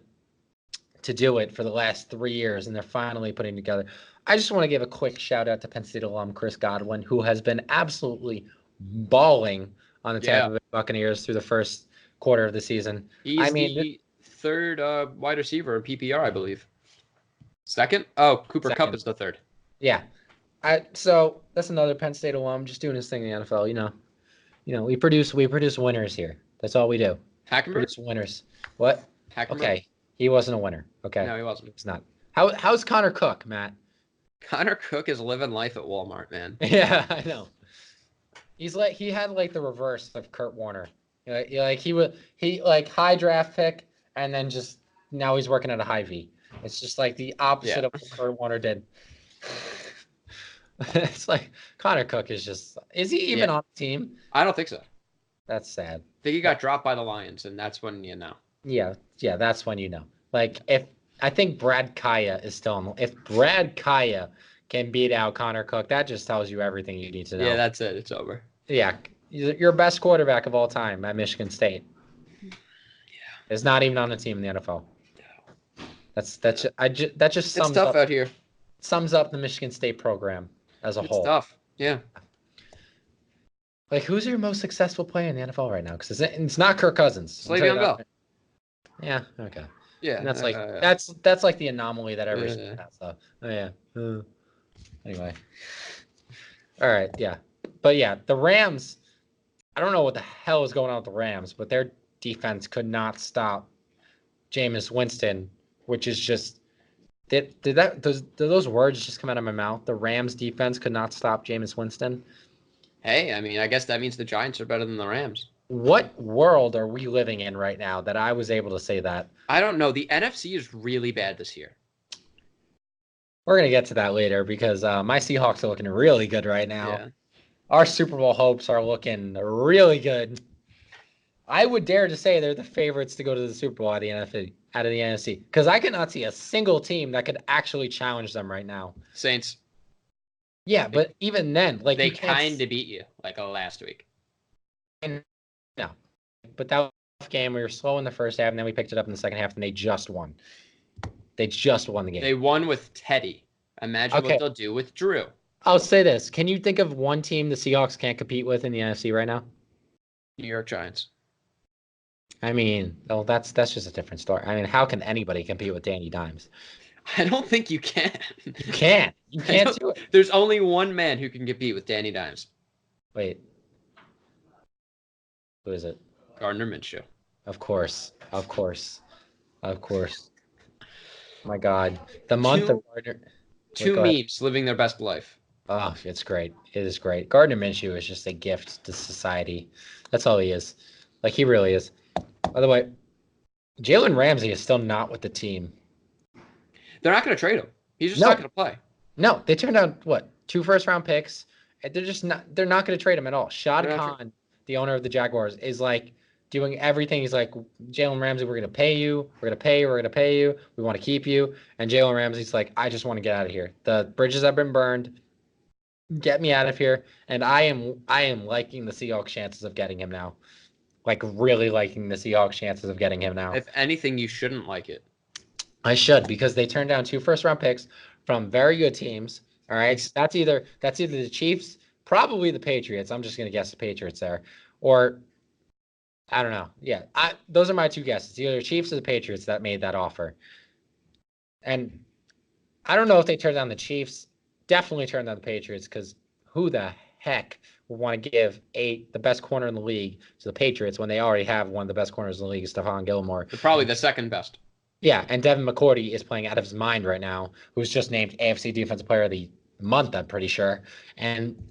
to do it for the last 3 years, and they're finally putting together. I just want to give a quick shout out to Penn State alum Chris Godwin, who has been absolutely balling on the Tampa Bay Buccaneers through the first quarter of the season. He's the third wide receiver in PPR, I believe. Second? Oh, Cooper Kupp is the third. Yeah. So that's another Penn State alum just doing his thing in the NFL. You know, we produce winners here. That's all we do. Hackenberg? Produce winners. What? Hackenberg? Okay. He wasn't a winner. Okay. No, he wasn't. He's not. How's Connor Cook, Matt? Connor Cook is living life at Walmart, man. Yeah, I know. He had like the reverse of Kurt Warner. Like he high draft pick, and then just now he's working at a Hy-Vee. It's just like the opposite of what Kurt Warner did. It's like Connor Cook is he even on the team? I don't think so. That's sad. I think he got dropped by the Lions, and that's when you know. Yeah, that's when you know. Like, I think Brad Kaya is still on. If Brad Kaya can beat out Connor Cook, that just tells you everything you need to know. Yeah, that's it. It's over. Yeah, your best quarterback of all time at Michigan State. Yeah, is not even on the team in the NFL. No. That just sums it's tough up out here. Sums up the Michigan State program as a whole. It's tough. Yeah. Like, who's your most successful player in the NFL right now? Because it's not Kirk Cousins. Le'Veon Bell. Yeah. Okay. Yeah. And that's like that's like the anomaly that every has. So. Oh yeah. Anyway. All right. Yeah. But yeah, the Rams. I don't know what the hell is going on with the Rams, but their defense could not stop Jameis Winston, which is just. Did those words just come out of my mouth? The Rams defense could not stop Jameis Winston. Hey, I mean, I guess that means the Giants are better than the Rams. What world are we living in right now that I was able to say that? I don't know. The NFC is really bad this year. We're going to get to that later because my Seahawks are looking really good right now. Yeah. Our Super Bowl hopes are looking really good. I would dare to say they're the favorites to go to the Super Bowl out of the NFC because I cannot see a single team that could actually challenge them right now. Saints. Yeah, but even then, like They you can't. kind of beat you like last week. No, but that was a game we were slow in the first half, and then we picked it up in the second half, and they just won. They just won the game. They won with Teddy. Imagine what they'll do with Drew. I'll say this: can you think of one team the Seahawks can't compete with in the NFC right now? New York Giants. I mean, well, that's just a different story. I mean, how can anybody compete with Danny Dimes? I don't think you can. You can't. You can't do it. There's only one man who can compete with Danny Dimes. Wait. Who is it? Gardner Minshew. Of course. My God. The month of Gardner. Two memes living their best life. Oh, it's great. It is great. Gardner Minshew is just a gift to society. That's all he is. Like, he really is. By the way, Jalen Ramsey is still not with the team. They're not going to trade him. He's just not going to play. No, they turned down, 2 first-round picks. They're not going to trade him at all. Shad Khan, the owner of the Jaguars, is like doing everything. He's like, Jalen Ramsey, we're going to pay you. We're going to pay you. We want to keep you. And Jalen Ramsey's like, I just want to get out of here. The bridges have been burned. Get me out of here. And I am liking the Seahawks' chances of getting him now. Like, really liking the Seahawks' chances of getting him now. If anything, you shouldn't like it. I should, because they turned down 2 first-round picks from very good teams. All right, that's either the Chiefs, probably the Patriots. I'm just gonna guess the Patriots there, or I don't know. Yeah, those are my 2 guesses. Either the Chiefs or the Patriots that made that offer. And I don't know if they turned down the Chiefs. Definitely turned down the Patriots, because who the heck would want to give the best corner in the league to the Patriots when they already have one of the best corners in the league, Stephon Gilmore? They're probably the second best. Yeah, and Devin McCourty is playing out of his mind right now, who's just named AFC Defensive Player of the Month, I'm pretty sure. And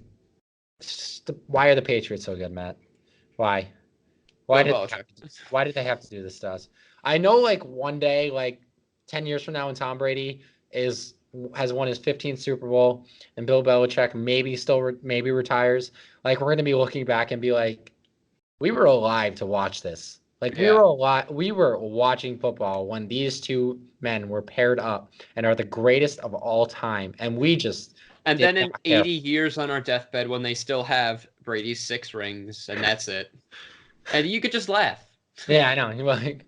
why are the Patriots so good, Matt? Why? Why did they have to do this to us? I know, like, one day, like 10 years from now, when Tom Brady has won his 15th Super Bowl and Bill Belichick maybe retires, like, we're going to be looking back and be like, we were alive to watch this. Like, we were watching football when these 2 men were paired up and are the greatest of all time. And we just... And then in 80 years on our deathbed when they still have Brady's 6 rings and that's it. And you could just laugh. Yeah, I know. You're like,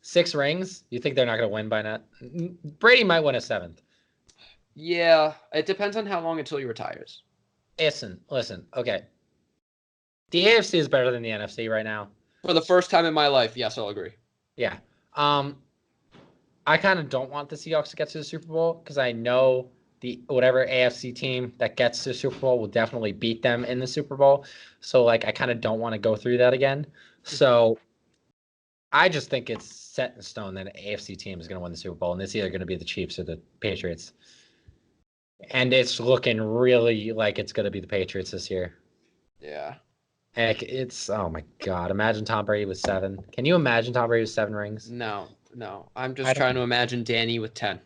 6 rings? You think they're not going to win by now? Brady might win a 7th. Yeah, it depends on how long until he retires. Listen. Okay. The AFC is better than the NFC right now. For the first time in my life, yes, I'll agree. Yeah. I kind of don't want the Seahawks to get to the Super Bowl because I know whatever AFC team that gets to the Super Bowl will definitely beat them in the Super Bowl. So, like, I kind of don't want to go through that again. So I just think it's set in stone that an AFC team is going to win the Super Bowl, and it's either going to be the Chiefs or the Patriots. And it's looking really like it's going to be the Patriots this year. Yeah. Heck, oh my God. Imagine Tom Brady with 7. Can you imagine Tom Brady with 7 rings? No. I'm just trying to imagine Danny with 10.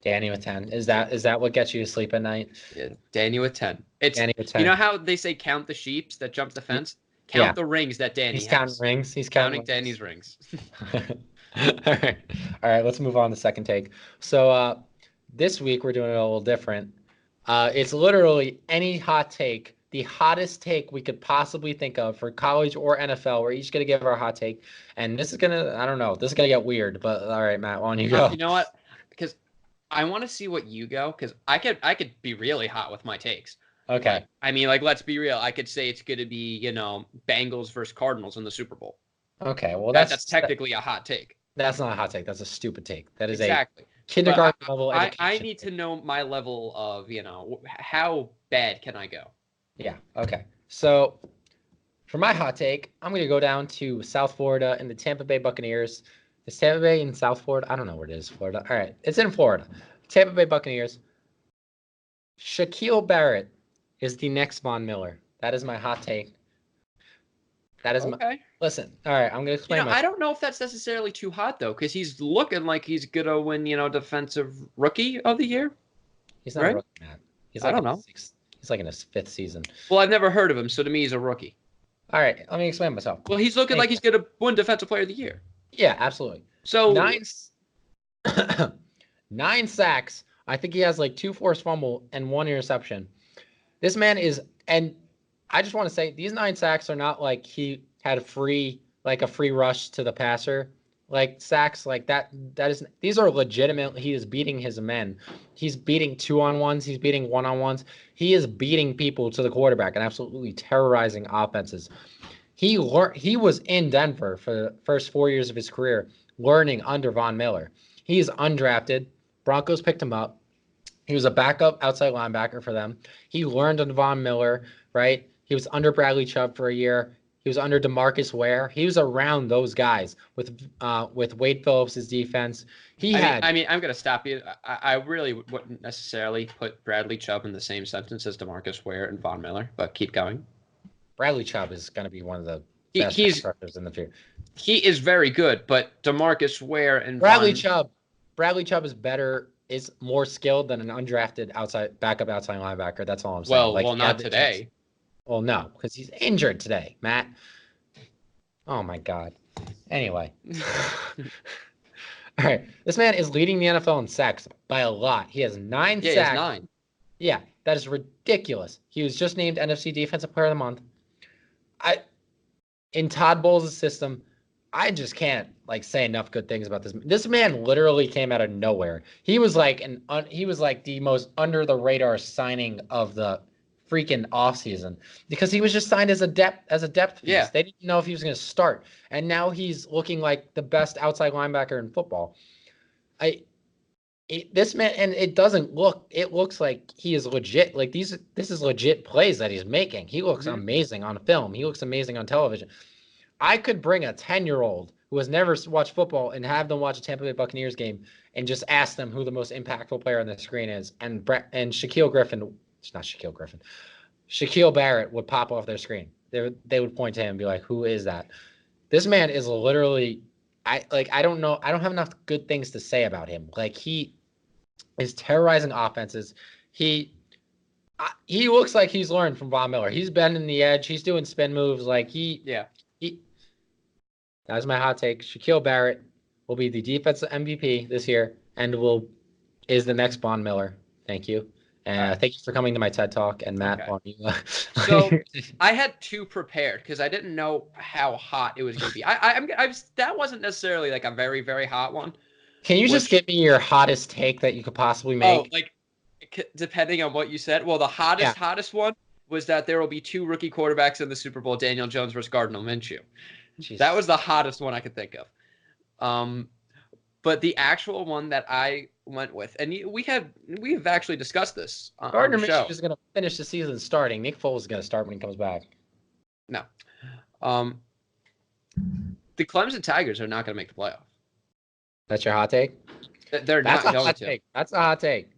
Danny with 10. Is that what gets you to sleep at night? Yeah, Danny with 10. Danny with 10. You know how they say count the sheeps that jump the fence? Count the rings that Danny has. He's counting rings. He's counting Danny's rings. All right. Let's move on to second take. So this week we're doing it a little different. It's literally any hot take. The hottest take we could possibly think of for college or NFL. We're each going to give our hot take. And this is going to, I don't know, this is going to get weird. But all right, Matt, why don't you go? You know what? Because I want to see what you go. Because I could be really hot with my takes. Okay. Like, I mean, like, let's be real. I could say it's going to be, Bengals versus Cardinals in the Super Bowl. Okay. Well, that's technically a hot take. That's not a hot take. That's a stupid take. That is exactly. A kindergarten level education. I need to know my level of, how bad can I go? Yeah. Okay. So for my hot take, I'm going to go down to South Florida and the Tampa Bay Buccaneers. Is Tampa Bay in South Florida? I don't know where it is, Florida. All right. It's in Florida. Tampa Bay Buccaneers. Shaquil Barrett is the next Von Miller. That is my hot take. That is Okay. Listen. All right, I'm gonna explain I don't know if that's necessarily too hot though, because he's looking like he's gonna win, defensive rookie of the year. He's not a Right? rookie, man. He's I like don't know. He's like in his 5th season. Well, I've never heard of him, so to me, he's a rookie. All right, let me explain myself. Well, he's looking like he's gonna win Defensive Player of the Year. Yeah, absolutely. So 9 sacks. I think he has like 2 forced fumble and 1 interception. This man is, and I just want to say these 9 sacks are not like he had a free rush to the passer. Like sacks like that is, these are legitimate. He is beating his men. He's beating 2-on-1s. He's beating 1-on-1s. He is beating people to the quarterback and absolutely terrorizing offenses. He was in Denver for the first 4 years of his career, learning under Von Miller. He is undrafted. Broncos picked him up. He was a backup outside linebacker for them. He learned under Von Miller, right? He was under Bradley Chubb for a year. He was under DeMarcus Ware. He was around those guys with Wade Phillips' defense. I mean, I'm going to stop you. I really wouldn't necessarily put Bradley Chubb in the same sentence as DeMarcus Ware and Von Miller, but keep going. Bradley Chubb is going to be one of the best rushers in the future. He is very good, but DeMarcus Ware and Bradley Chubb is better, is more skilled than an undrafted backup outside linebacker. That's all I'm saying. Well, not today. Well, no, because he's injured today, Matt. Oh my God. Anyway. All right. This man is leading the NFL in sacks by a lot. He has 9 sacks. He has 9. Yeah, that is ridiculous. He was just named NFC Defensive Player of the Month. In Todd Bowles' system, I just can't say enough good things about this. This man literally came out of nowhere. He was like the most under the radar signing of the freaking offseason because he was just signed as a depth piece. Yeah. They didn't know if he was going to start, and now he's looking like the best outside linebacker in football. This man, and it looks like he is legit. Like this is legit plays that he's making. He looks amazing on film. He looks amazing on television. I could bring a 10-year-old who has never watched football and have them watch a Tampa Bay Buccaneers game and just ask them who the most impactful player on the screen is. And Shaquil Barrett would pop off their screen. They would point to him and be like, who is that? This man is literally, I don't know. I don't have enough good things to say about him. Like, he is terrorizing offenses. He looks like he's learned from Von Miller. He's bending the edge. He's doing spin moves. That's my hot take. Shaquil Barrett will be the defensive MVP this year and is the next Von Miller. Thank you. And thank you for coming to my TED Talk. And Matt, So I had 2 prepared because I didn't know how hot it was going to be. That wasn't necessarily like a very, very hot one. Can you just give me your hottest take that you could possibly make? Depending on what you said. Well, the hottest one was that there will be 2 rookie quarterbacks in the Super Bowl, Daniel Jones versus Gardner Minshew. Jesus. That was the hottest one I could think of. But the actual one that I went with, and we've actually discussed this on Gardner the show. Minshew is going to finish the season starting. Nick Foles is going to start when he comes back. No. The Clemson Tigers are not going to make the playoffs. That's your hot take? They're not going to. That's a hot take.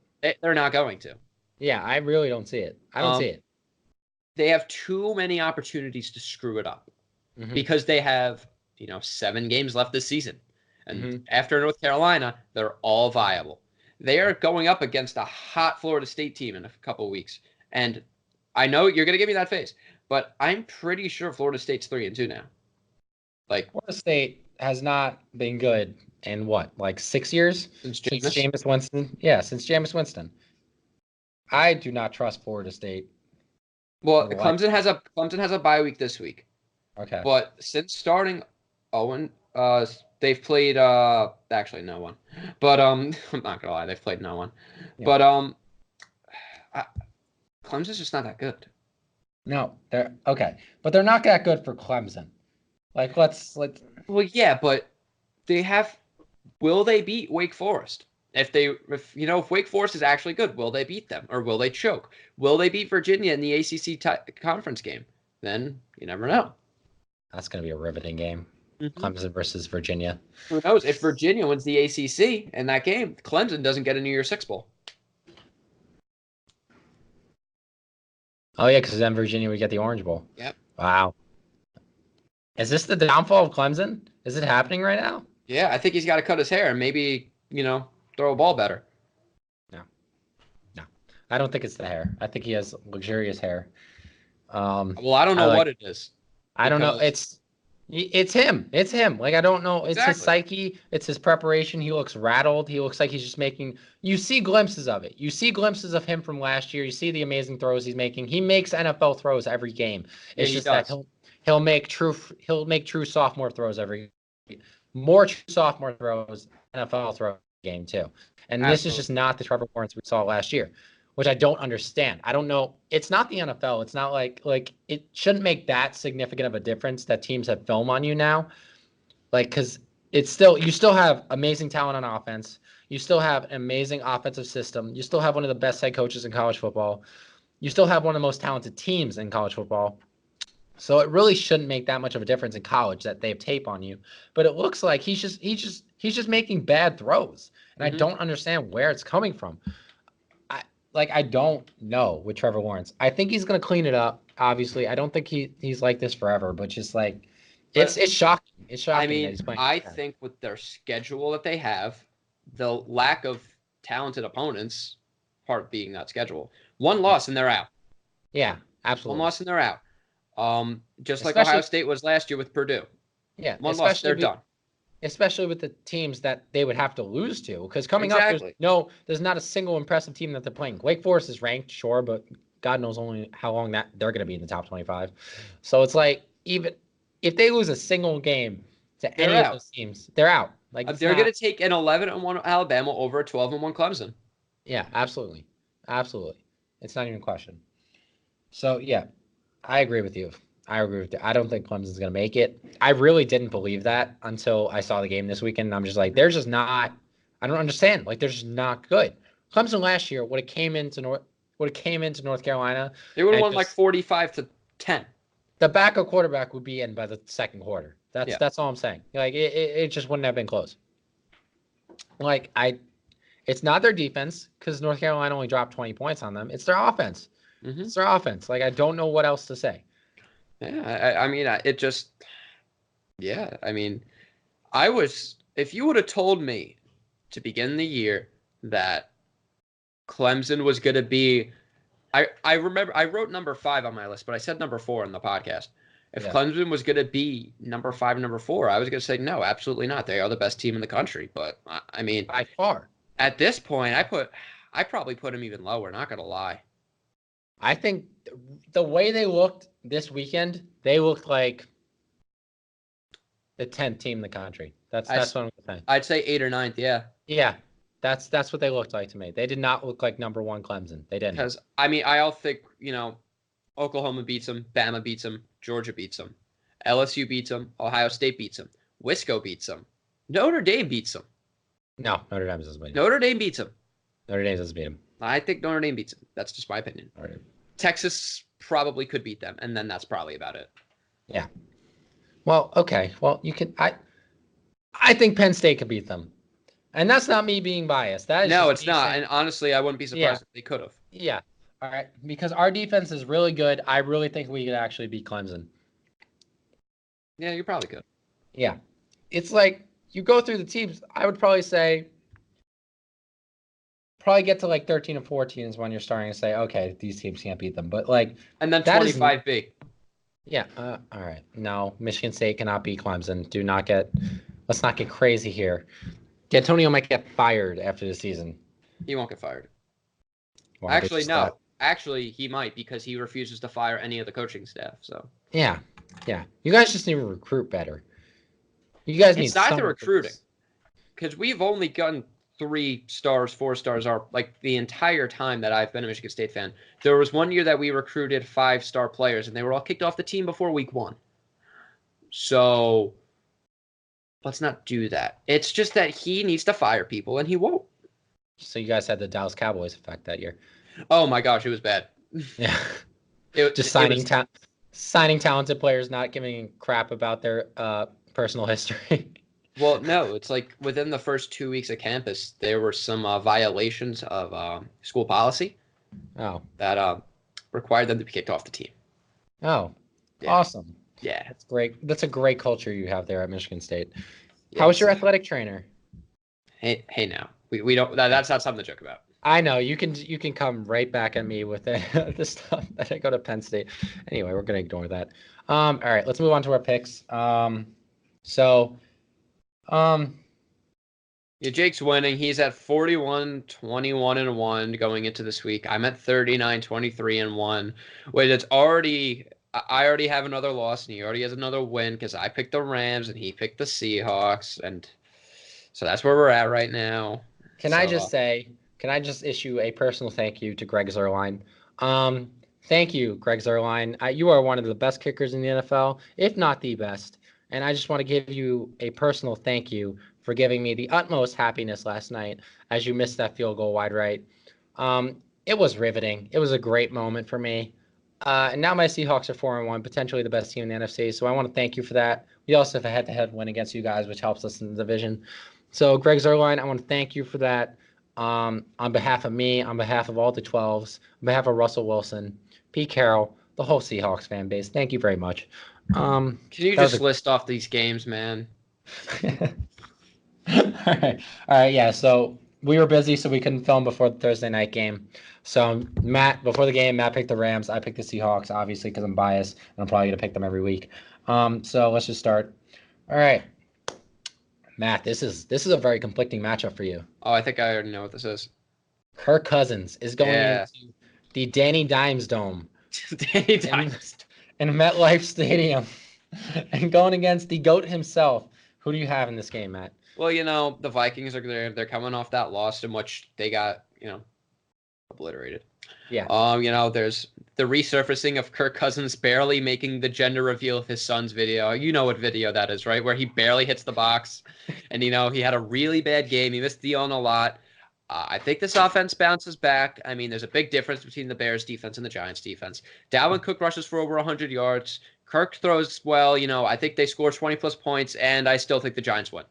They're not going to. Yeah, I really don't see it. I don't see it. They have too many opportunities to screw it up because they have, 7 games left this season. And after North Carolina, they're all viable. They are going up against a hot Florida State team in a couple of weeks. And I know you're going to give me that face, but I'm pretty sure Florida State's 3-2 now. Florida State has not been good in 6 years? Since Jameis Winston? Yeah, since Jameis Winston. I do not trust Florida State. Well, Clemson has a bye week this week. Okay. But since starting Owen, they've played actually no one. But I'm not gonna lie, they've played no one. Yeah. But Clemson's just not that good. No, they're okay. But they're not that good for Clemson. Let's Well, yeah, but will they beat Wake Forest? If Wake Forest is actually good, will they beat them or will they choke? Will they beat Virginia in the ACC conference game? Then you never know. That's going to be a riveting game. Clemson versus Virginia. Who knows? If Virginia wins the ACC in that game, Clemson doesn't get a New Year's Six Bowl. Oh, yeah, because then Virginia would get the Orange Bowl. Yep. Wow. Is this the downfall of Clemson? Is it happening right now? Yeah, I think he's got to cut his hair and maybe, throw a ball better. No. No. I don't think it's the hair. I think he has luxurious hair. Well, I don't know what it is. I don't know. It's him. It's him. Like, I don't know. It's his psyche. It's his preparation. He looks rattled. He looks like he's just making. You see glimpses of it. You see glimpses of him from last year. You see the amazing throws he's making. He makes NFL throws every game. It's just that he'll make true sophomore throws more true sophomore throws NFL throw game too. And this is just not the Trevor Lawrence we saw last year, which I don't understand. I don't know. It's not the NFL. It's not like it shouldn't make that significant of a difference that teams have film on you now. Like, because you still have amazing talent on offense. You still have an amazing offensive system. You still have one of the best head coaches in college football. You still have one of the most talented teams in college football. So it really shouldn't make that much of a difference in college that they have tape on you. But it looks like he's just making bad throws. And I don't understand where it's coming from. I don't know with Trevor Lawrence. I think he's going to clean it up. Obviously, I don't think he's like this forever, but just like it's shocking. It's shocking. I mean, that he's playing I think with their schedule that they have, the lack of talented opponents, part being that schedule, one loss and they're out. Yeah, absolutely. One loss and they're out. Just like Ohio State was last year with Purdue. Yeah, one loss, they're done. Especially with the teams that they would have to lose to, because coming up, there's not a single impressive team that they're playing. Wake Forest is ranked, sure, but God knows only how long that they're going to be in the top 25. So it's like, even if they lose a single game to any of those teams, they're out. Like, they're going to take an 11-1 Alabama over a 12-1 Clemson. Yeah, absolutely, it's not even a question. So yeah, I agree with you. I don't think Clemson's going to make it. I really didn't believe that until I saw the game this weekend. And I'm just like, they're just not. I don't understand. Like, they're just not good. Clemson last year would have came into North Carolina. They would have won like 45-10. The backup quarterback would be in by the second quarter. That's all I'm saying. Like, it just wouldn't have been close. Like, it's not their defense, because North Carolina only dropped 20 points on them. It's their offense. It's their offense. Like, I don't know what else to say. Yeah, I mean, it just, yeah, I mean, if you would have told me to begin the year that Clemson was going to be, I remember I wrote number 5 on my list, but I said number 4 in the podcast. If Clemson was going to be number 5 and number 4, I was going to say, no, absolutely not. They are the best team in the country. But I mean, by far, at this point, I probably put them even lower, not going to lie. I think the way they looked this weekend, they looked like the 10th team in the country. That's what I'm saying. I'd say 8th or 9th, yeah. Yeah, that's what they looked like to me. They did not look like number 1 Clemson. They didn't. Because, I mean, I all think, Oklahoma beats them, Bama beats them, Georgia beats them, LSU beats them, Ohio State beats them, Wisco beats them, Notre Dame beats them. No, Notre Dame doesn't beat them. Notre Dame beats them. Notre Dame doesn't beat them. I think Notre Dame beats them. That's just my opinion. All right. Texas probably could beat them, and then that's probably about it. Yeah. Well, okay. Well, you can. I think Penn State could beat them, and that's not me being biased. No, it's not. And honestly, I wouldn't be surprised if they could have. Yeah. All right. Because our defense is really good. I really think we could actually beat Clemson. Yeah, you probably could. Yeah. It's like you go through the teams. I would probably say. Probably get to like 13 and 14 is when you're starting to say, okay, these teams can't beat them. But like, and then 25B. Yeah. All right. No, Michigan State cannot beat Clemson. Let's not get crazy here. D'Antonio might get fired after the season. He won't get fired. Actually, no. Actually, he might, because he refuses to fire any of the coaching staff. So. Yeah. You guys just need to recruit better. You guys need. It's not the recruiting, because we've only gotten 3 stars, 4 stars are like the entire time that I've been a Michigan State fan. There was one year that we recruited 5-star players, and they were all kicked off the team before week 1. So let's not do that. It's just that he needs to fire people, and he won't. So you guys had the Dallas Cowboys effect that year. Oh my gosh, it was bad. Yeah. Signing talented players, not giving crap about their personal history. Well, no, it's like within the first 2 weeks of campus, there were some violations of school policy. Oh. That required them to be kicked off the team. Oh, yeah. Awesome. Yeah. That's great. That's a great culture you have there at Michigan State. Yeah, How was your athletic trainer? Hey now. We don't that's not something to joke about. I know you can come right back at me with the stuff that I go to Penn State. Anyway, we're gonna ignore that. All right, let's move on to our picks. So, Yeah, Jake's winning. He's at 41-21-1 going into this week. I'm at 39-23-1. Wait, it's already I already have another loss and he already has another win because I picked the Rams and he picked the Seahawks, and so that's where we're at right now. Can I just issue a personal thank you to Greg Zuerlein? Thank you, Greg Zuerlein. You are one of the best kickers in the NFL, if not the best. And I just want to give you a personal thank you for giving me the utmost happiness last night as you missed that field goal wide right. It was riveting. It was a great moment for me. And now my Seahawks are 4-1, potentially the best team in the NFC. So I want to thank you for that. We also have a head-to-head win against you guys, which helps us in the division. So Greg Zuerlein, I want to thank you for that. On behalf of me, on behalf of all the 12s, on behalf of Russell Wilson, Pete Carroll, the whole Seahawks fan base, thank you very much. Can you just list off these games, man? All right, yeah. So we were busy, so we couldn't film before the Thursday night game. So before the game, Matt picked the Rams. I picked the Seahawks, obviously, because I'm biased, and I'm probably gonna pick them every week. So let's just start. All right, Matt, this is a very conflicting matchup for you. Oh, I think I already know what this is. Kirk Cousins is going into the Danny Dimes Dome. Danny Dimes in MetLife Stadium and going against the GOAT himself. Who do you have in this game, Matt? Well, the Vikings are there. They're coming off that loss in which they got, obliterated. Yeah. There's the resurfacing of Kirk Cousins barely making the gender reveal of his son's video. You know what video that is, right? Where he barely hits the box. And, he had a really bad game. He missed Dion a lot. I think this offense bounces back. I mean, there's a big difference between the Bears defense and the Giants defense. Dalvin Cook rushes for over 100 yards. Kirk throws well. I think they score 20-plus points, and I still think the Giants win.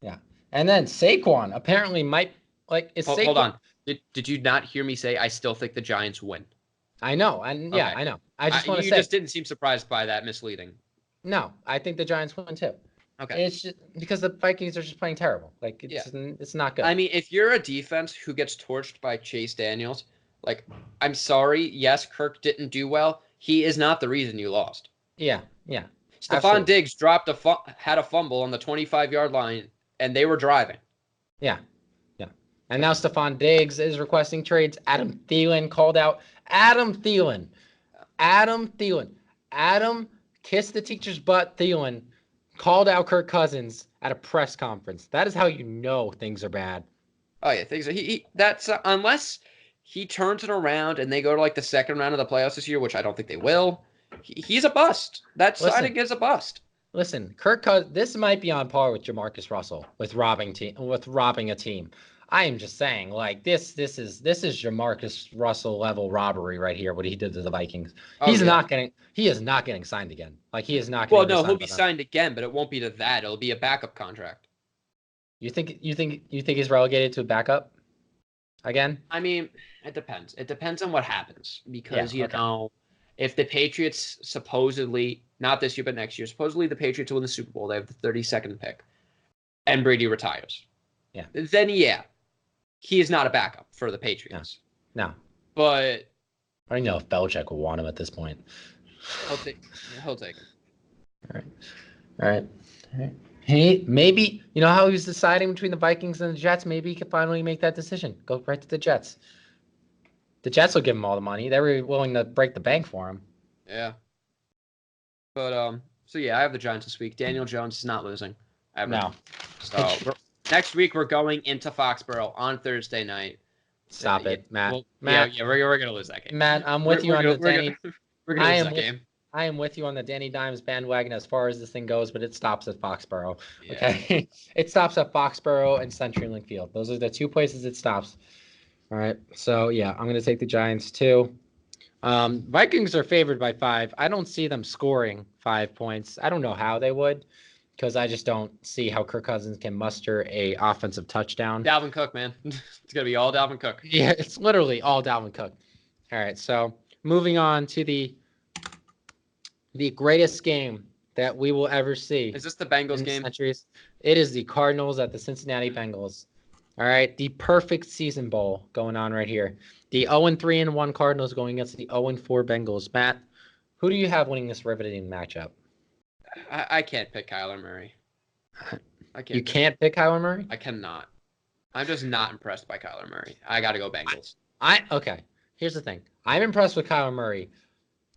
Yeah. And then Saquon apparently might, Saquon... Hold on. Did you not hear me say I still think the Giants win? I know. And yeah, okay. I know. I just want to say... You just didn't seem surprised by that misleading. No, I think the Giants win too. Okay. It's just because the Vikings are just playing terrible. It's not good. I mean, if you're a defense who gets torched by Chase Daniels, I'm sorry. Yes, Kirk didn't do well. He is not the reason you lost. Yeah. Stephon Diggs had a fumble on the 25-yard line, and they were driving. Yeah. And now Stephon Diggs is requesting trades. Adam Thielen called out. Adam kissed the teacher's butt. Thielen called out Kirk Cousins at a press conference. That is how you know things are bad. Oh yeah, things are. That's unless he turns it around and they go to the second round of the playoffs this year, which I don't think they will. He's a bust. That signing is a bust. Listen, Kirk Cousins. This might be on par with Jamarcus Russell with robbing a team. I am just saying, this is Jamarcus Russell level robbery right here. What he did to the Vikings. He is not getting signed again. He is not. Well, no, he'll be signed again, but it won't be to that. It'll be a backup contract. You think he's relegated to a backup again? I mean, it depends. It depends on what happens because if the Patriots supposedly not this year but next year, supposedly the Patriots win the Super Bowl, they have the 32nd pick, and Brady retires. Yeah. Then he is not a backup for the Patriots. No. But I don't know if Belichick will want him at this point. He'll take him. All right. He maybe how he was deciding between the Vikings and the Jets. Maybe he could finally make that decision. Go right to the Jets. The Jets will give him all the money. They were willing to break the bank for him. Yeah. But I have the Giants this week. Daniel Jones is not losing ever. No. So next week we're going into Foxborough on Thursday night. Stop it, Matt. Matt. Yeah, we're gonna lose that game. Matt, I'm with you on the Danny. We're gonna lose that game. I am with you on the Danny Dimes bandwagon as far as this thing goes, but it stops at Foxborough. Yeah. Okay, it stops at Foxborough and CenturyLink Field. Those are the two places it stops. All right, so yeah, I'm gonna take the Giants too. Vikings are favored by 5. I don't see them scoring 5 points. I don't know how they would, because I just don't see how Kirk Cousins can muster a offensive touchdown. Dalvin Cook, man. It's going to be all Dalvin Cook. Yeah, it's literally all Dalvin Cook. All right, so moving on to the the greatest game that we will ever see. Is this the Bengals in game? Centuries. It is the Cardinals at the Cincinnati Bengals. All right, the perfect season bowl going on right here. The 0-3-1 Cardinals going against the 0-4 Bengals. Matt, who do you have winning this riveting matchup? I can't pick Kyler Murray. You can't pick Kyler Murray? I cannot. I'm just not impressed by Kyler Murray. I got to go Bengals. Okay. Here's the thing. I'm impressed with Kyler Murray.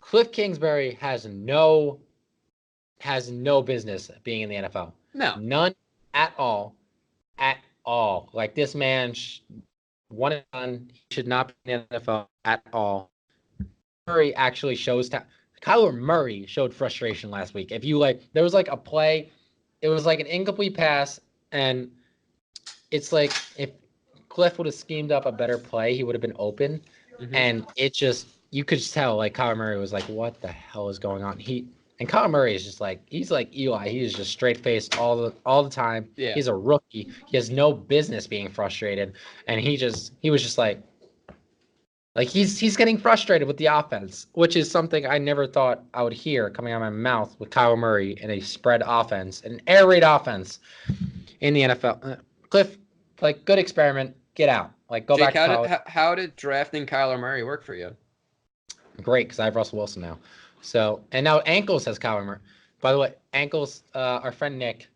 Cliff Kingsbury has no business being in the NFL. No. None at all. At all. Like, this man, one and done, he should not be in the NFL at all. Murray actually shows Kyler Murray showed frustration last week. If you there was a play, it was like an incomplete pass, and it's like if Cliff would have schemed up a better play, he would have been open. Mm-hmm. And it just, you could tell Kyler Murray was like, what the hell is going on? And Kyler Murray is just he's like Eli. He is just straight faced all the time. Yeah. He's a rookie. He has no business being frustrated. And he was just like he's getting frustrated with the offense, which is something I never thought I would hear coming out of my mouth with Kyler Murray in a spread offense, an air raid offense in the NFL. Cliff, good experiment. Get out. Go Jake, back to college. How did drafting Kyler Murray work for you? Great, because I have Russell Wilson now. So, and now Ankles has Kyler Murray. By the way, Ankles, our friend Nick,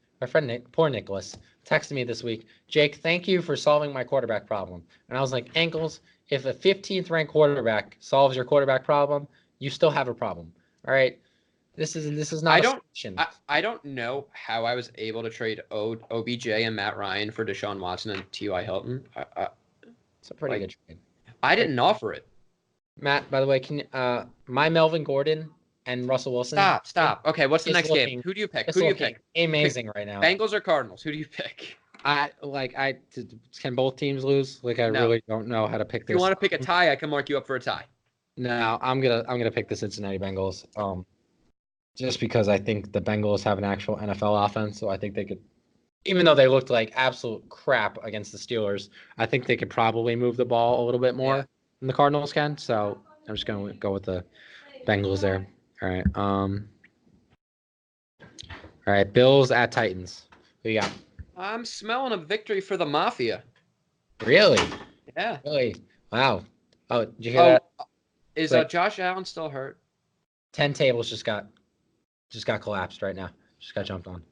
poor Nicholas, texted me this week, Jake, thank you for solving my quarterback problem. And I was like, Ankles, if a 15th ranked quarterback solves your quarterback problem, you still have a problem. All right. This is not a solution. I don't know how I was able to trade OBJ and Matt Ryan for Deshaun Watson and T.Y. Hilton. It's a pretty good trade. I didn't offer it. Matt, by the way, can my Melvin Gordon and Russell Wilson. Stop. Okay, what's the next game? Who do you pick? Amazing right now. Bengals or Cardinals? Who do you pick? Can both teams lose? Really don't know how to pick this. If you want to pick a tie, I can mark you up for a tie. No, I'm gonna pick the Cincinnati Bengals. Just because I think the Bengals have an actual NFL offense, so I think they could, even though they looked like absolute crap against the Steelers, I think they could probably move the ball a little bit more than the Cardinals can. So I'm just gonna go with the Bengals there. All right. All right. Bills at Titans. Who you got? I'm smelling a victory for the Mafia. Really? Yeah. Really? Wow. Oh, did you hear that? Is Josh Allen still hurt? 10 tables just got collapsed right now. Just got jumped on.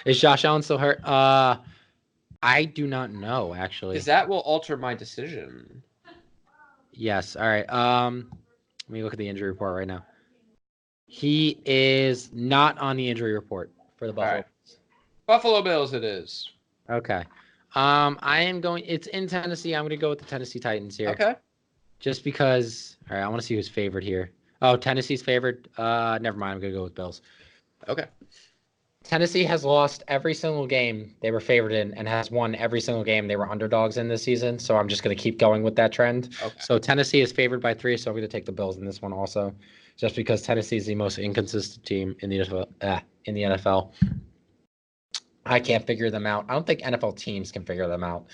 Is Josh Allen still hurt? I do not know, actually. Because that will alter my decision. Yes. All right. Let me look at the injury report right now. He is not on the injury report for the Buffalo Bills. Buffalo Bills it is. Okay. It's in Tennessee. I'm going to go with the Tennessee Titans here. Okay. Just because, all right, I want to see who's favored here. Oh, Tennessee's favored. Never mind. I'm going to go with Bills. Okay. Tennessee has lost every single game they were favored in and has won every single game they were underdogs in this season. So I'm just going to keep going with that trend. Okay. So Tennessee is favored by 3, so I'm going to take the Bills in this one also, just because Tennessee is the most inconsistent team in the NFL. I can't figure them out. I don't think NFL teams can figure them out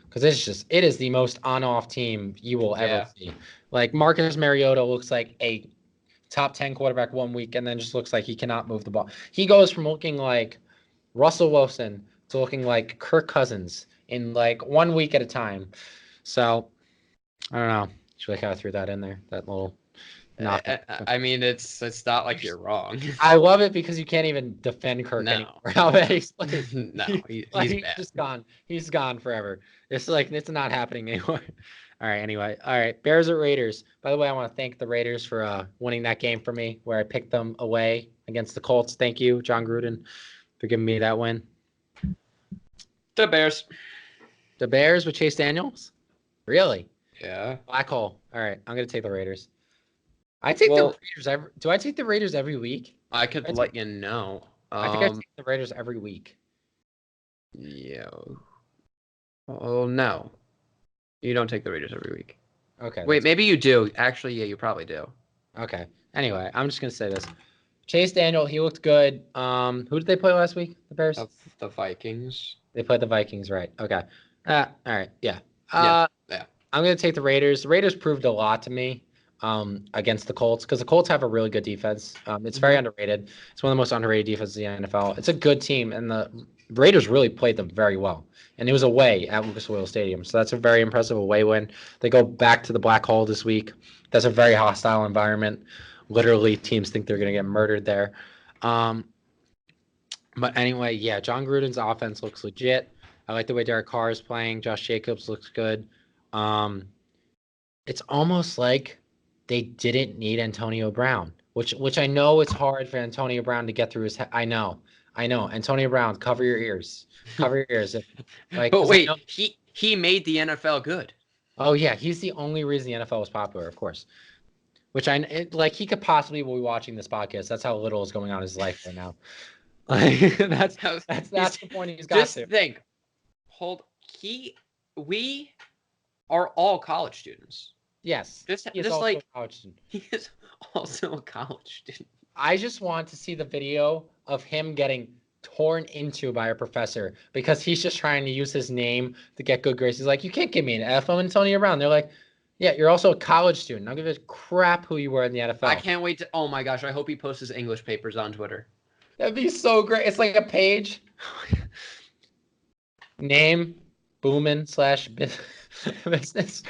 because it is the most on-off team you will ever see. Marcus Mariota looks like a top 10 quarterback one week and then just looks like he cannot move the ball. He goes from looking like Russell Wilson to looking like Kirk Cousins in 1 week at a time. So I don't know. Should I kind of threw that in there? That little knock. I mean, it's not like you're wrong. I love it because you can't even defend Kirk anymore. How bad he's playing. No, he's bad. Just gone. He's gone forever. It's not happening anymore. All right. Anyway. All right. Bears at Raiders. By the way, I want to thank the Raiders for winning that game for me where I picked them away against the Colts. Thank you, John Gruden, for giving me that win. The Bears. The Bears with Chase Daniels? Really? Yeah. Black hole. All right. I'm going to take the Raiders. I take the Raiders do I take the Raiders every week? I could let you know. I think I take the Raiders every week. Yeah. Oh, no. You don't take the Raiders every week. Okay. Wait, maybe you do. Actually, yeah, you probably do. Okay. Anyway, I'm just going to say this. Chase Daniel, he looked good. Who did they play last week? The Bears? The Vikings. They played the Vikings, right. Okay. All right. Yeah. Yeah. I'm going to take the Raiders. The Raiders proved a lot to me against the Colts because the Colts have a really good defense. It's very underrated. It's one of the most underrated defenses in the NFL. It's a good team, and the Raiders really played them very well. And it was away at Lucas Oil Stadium, so that's a very impressive away win. They go back to the Black Hole this week. That's a very hostile environment. Literally, teams think they're going to get murdered there. But anyway, yeah, John Gruden's offense looks legit. I like the way Derek Carr is playing. Josh Jacobs looks good. It's almost like they didn't need Antonio Brown, which I know it's hard for Antonio Brown to get through his head. I know. Antonio Brown, cover your ears. Cover your ears. But wait, he made the NFL good. Oh yeah, he's the only reason the NFL was popular, of course. Which he could possibly be watching this podcast. That's how little is going on in his life right now. That's the point he's got. Just think, we are all college students. Yes, he is also a college student. I just want to see the video of him getting torn into by a professor because he's just trying to use his name to get good grades. He's like, you can't give me an F. I'm Antonio Brown. They're like, yeah, you're also a college student. I don't give a crap who you were in the NFL. I can't wait to. Oh my gosh, I hope he posts his English papers on Twitter. That'd be so great. It's like a page. Name, Boomin / business.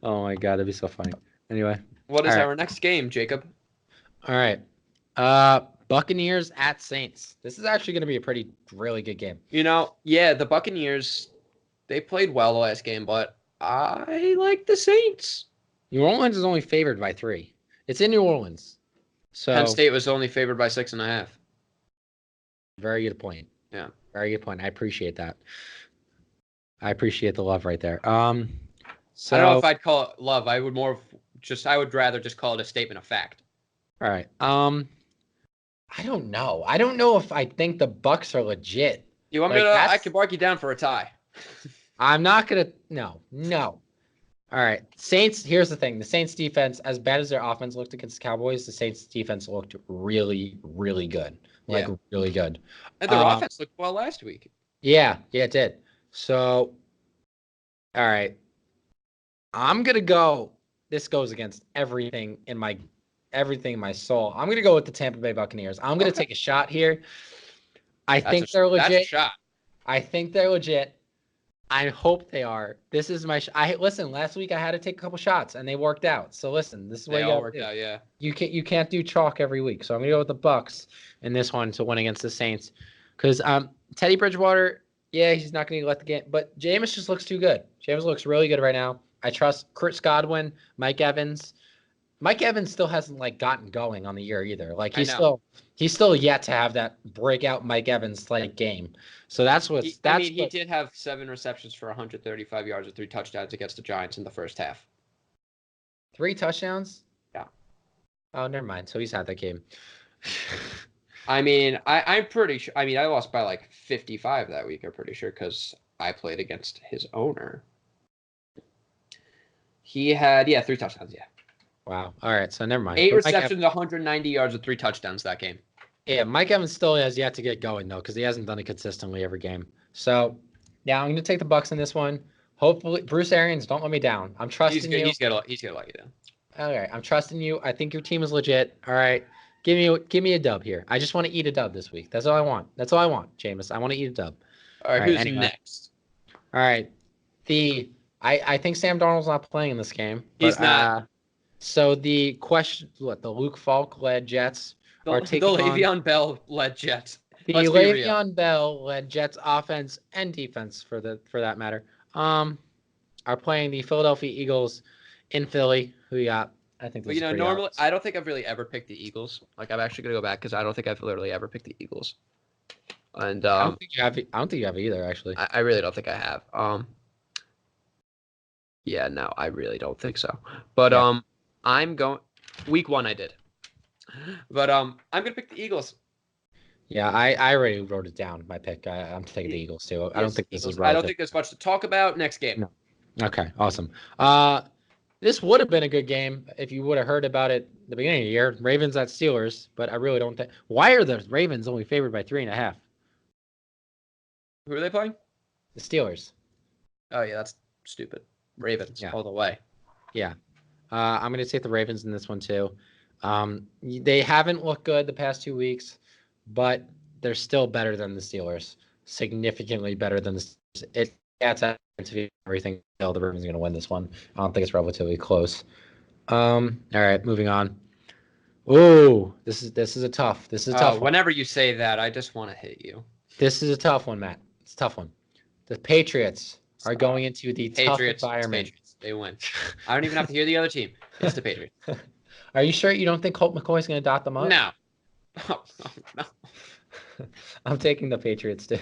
Oh my god, that'd be so funny. Anyway. What is our next game, Jacob? All right. Buccaneers at Saints. This is actually going to be a really good game. The Buccaneers, they played well the last game, but I like the Saints. New Orleans is only favored by 3. It's in New Orleans. So Penn State was only favored by 6.5. Very good point. Yeah. Very good point. I appreciate that. I appreciate the love right there. So I don't know if I'd call it love. I would I would rather just call it a statement of fact. All right. I don't know. I don't know if I think the Bucs are legit. You want me to? I could mark you down for a tie. I'm not gonna. No. All right. Saints. Here's the thing. The Saints defense, as bad as their offense looked against the Cowboys, the Saints defense looked really, really good. Really good. And their offense looked well last week. Yeah, it did. So, all right. I'm gonna go. This goes against everything in my soul. I'm gonna go with the Tampa Bay Buccaneers. I'm gonna take a shot here. I think they're legit. That's a shot. I think they're legit. I hope they are. This is my. Listen. Last week I had to take a couple shots and they worked out. So listen, this is what they all worked out. Yeah. You can't do chalk every week. So I'm gonna go with the Bucs in this one to win against the Saints, because Teddy Bridgewater. Yeah, he's not gonna let the game. But Jameis just looks too good. Jameis looks really good right now. I trust Chris Godwin, Mike Evans. Mike Evans still hasn't gotten going on the year either. He's still yet to have that breakout Mike Evans game. So he did have 7 receptions for 135 yards with 3 touchdowns against the Giants in the first half. 3 touchdowns? Yeah. Oh, never mind. So he's had that game. I'm pretty sure. I lost by 55 that week. I'm pretty sure because I played against his owner. He had 3 touchdowns. Yeah. Wow. All right. So never mind. 8 receptions, 190 yards with 3 touchdowns that game. Yeah, Mike Evans still has yet to get going though, because he hasn't done it consistently every game. So, yeah, I'm going to take the Bucs in this one. Hopefully, Bruce Arians, don't let me down. I'm trusting you. He's gonna let you down. All right, I'm trusting you. I think your team is legit. All right, give me a dub here. I just want to eat a dub this week. That's all I want. Jameis. I want to eat a dub. All right, who's next? All right, I think Sam Darnold's not playing in this game. He's not. So the question, the Luke Falk-led Jets are taking the Le'Veon Bell-led Jets. The Le'Veon Bell-led Jets offense and defense, for that matter, are playing the Philadelphia Eagles in Philly. Who you got? I think. Normally, obvious. I don't think I've really ever picked the Eagles. I'm actually gonna go back because I don't think I've literally ever picked the Eagles. And I don't think you have either. Actually, I really don't think I have. Yeah, no, I really don't think so. But I'm going. Week 1, I did. But I'm gonna pick the Eagles. Yeah, I already wrote it down. My pick. I'm taking the Eagles too. I don't think this is relevant. I don't think there's much to talk about. Next game. No. Okay, awesome. This would have been a good game if you would have heard about it at the beginning of the year. Ravens at Steelers, but I really don't think. Why are the Ravens only favored by 3.5? Who are they playing? The Steelers. Oh yeah, that's stupid. Ravens all the way. Yeah. I'm going to take the Ravens in this one too. They haven't looked good the past 2 weeks, but they're still better than the Steelers. Significantly better than the Steelers. It adds up to everything. The Ravens are going to win this one. I don't think it's relatively close. All right, moving on. Ooh, this is a tough. This is a tough one. Whenever you say that, I just want to hit you. This is a tough one, Matt. It's a tough one. The Patriots are going into the tough environment. Patriots. They win. I don't even have to hear the other team. It's the Patriots. Are you sure you don't think Colt McCoy is going to dot them up? No. No. I'm taking the Patriots too.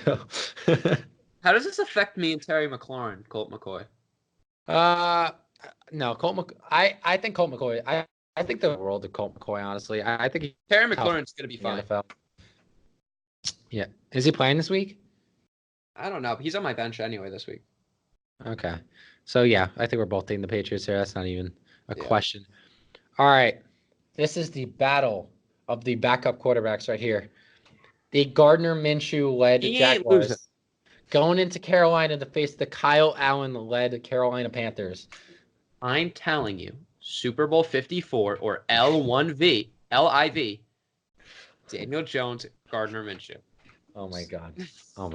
How does this affect me and Terry McLaurin, Colt McCoy? No, I think Colt McCoy. I think the world of Colt McCoy. Honestly, I think Terry McLaurin's going to be fine. Yeah, is he playing this week? I don't know. He's on my bench anyway this week. Okay, so yeah, I think we're both taking the Patriots here. That's not even a question. All right, this is the battle of the backup quarterbacks right here. The Gardner Minshew-led Jaguars going into Carolina to face the Kyle Allen-led Carolina Panthers. I'm telling you, Super Bowl 54 or L1V, LIV, Daniel Jones, Gardner Minshew. Oh my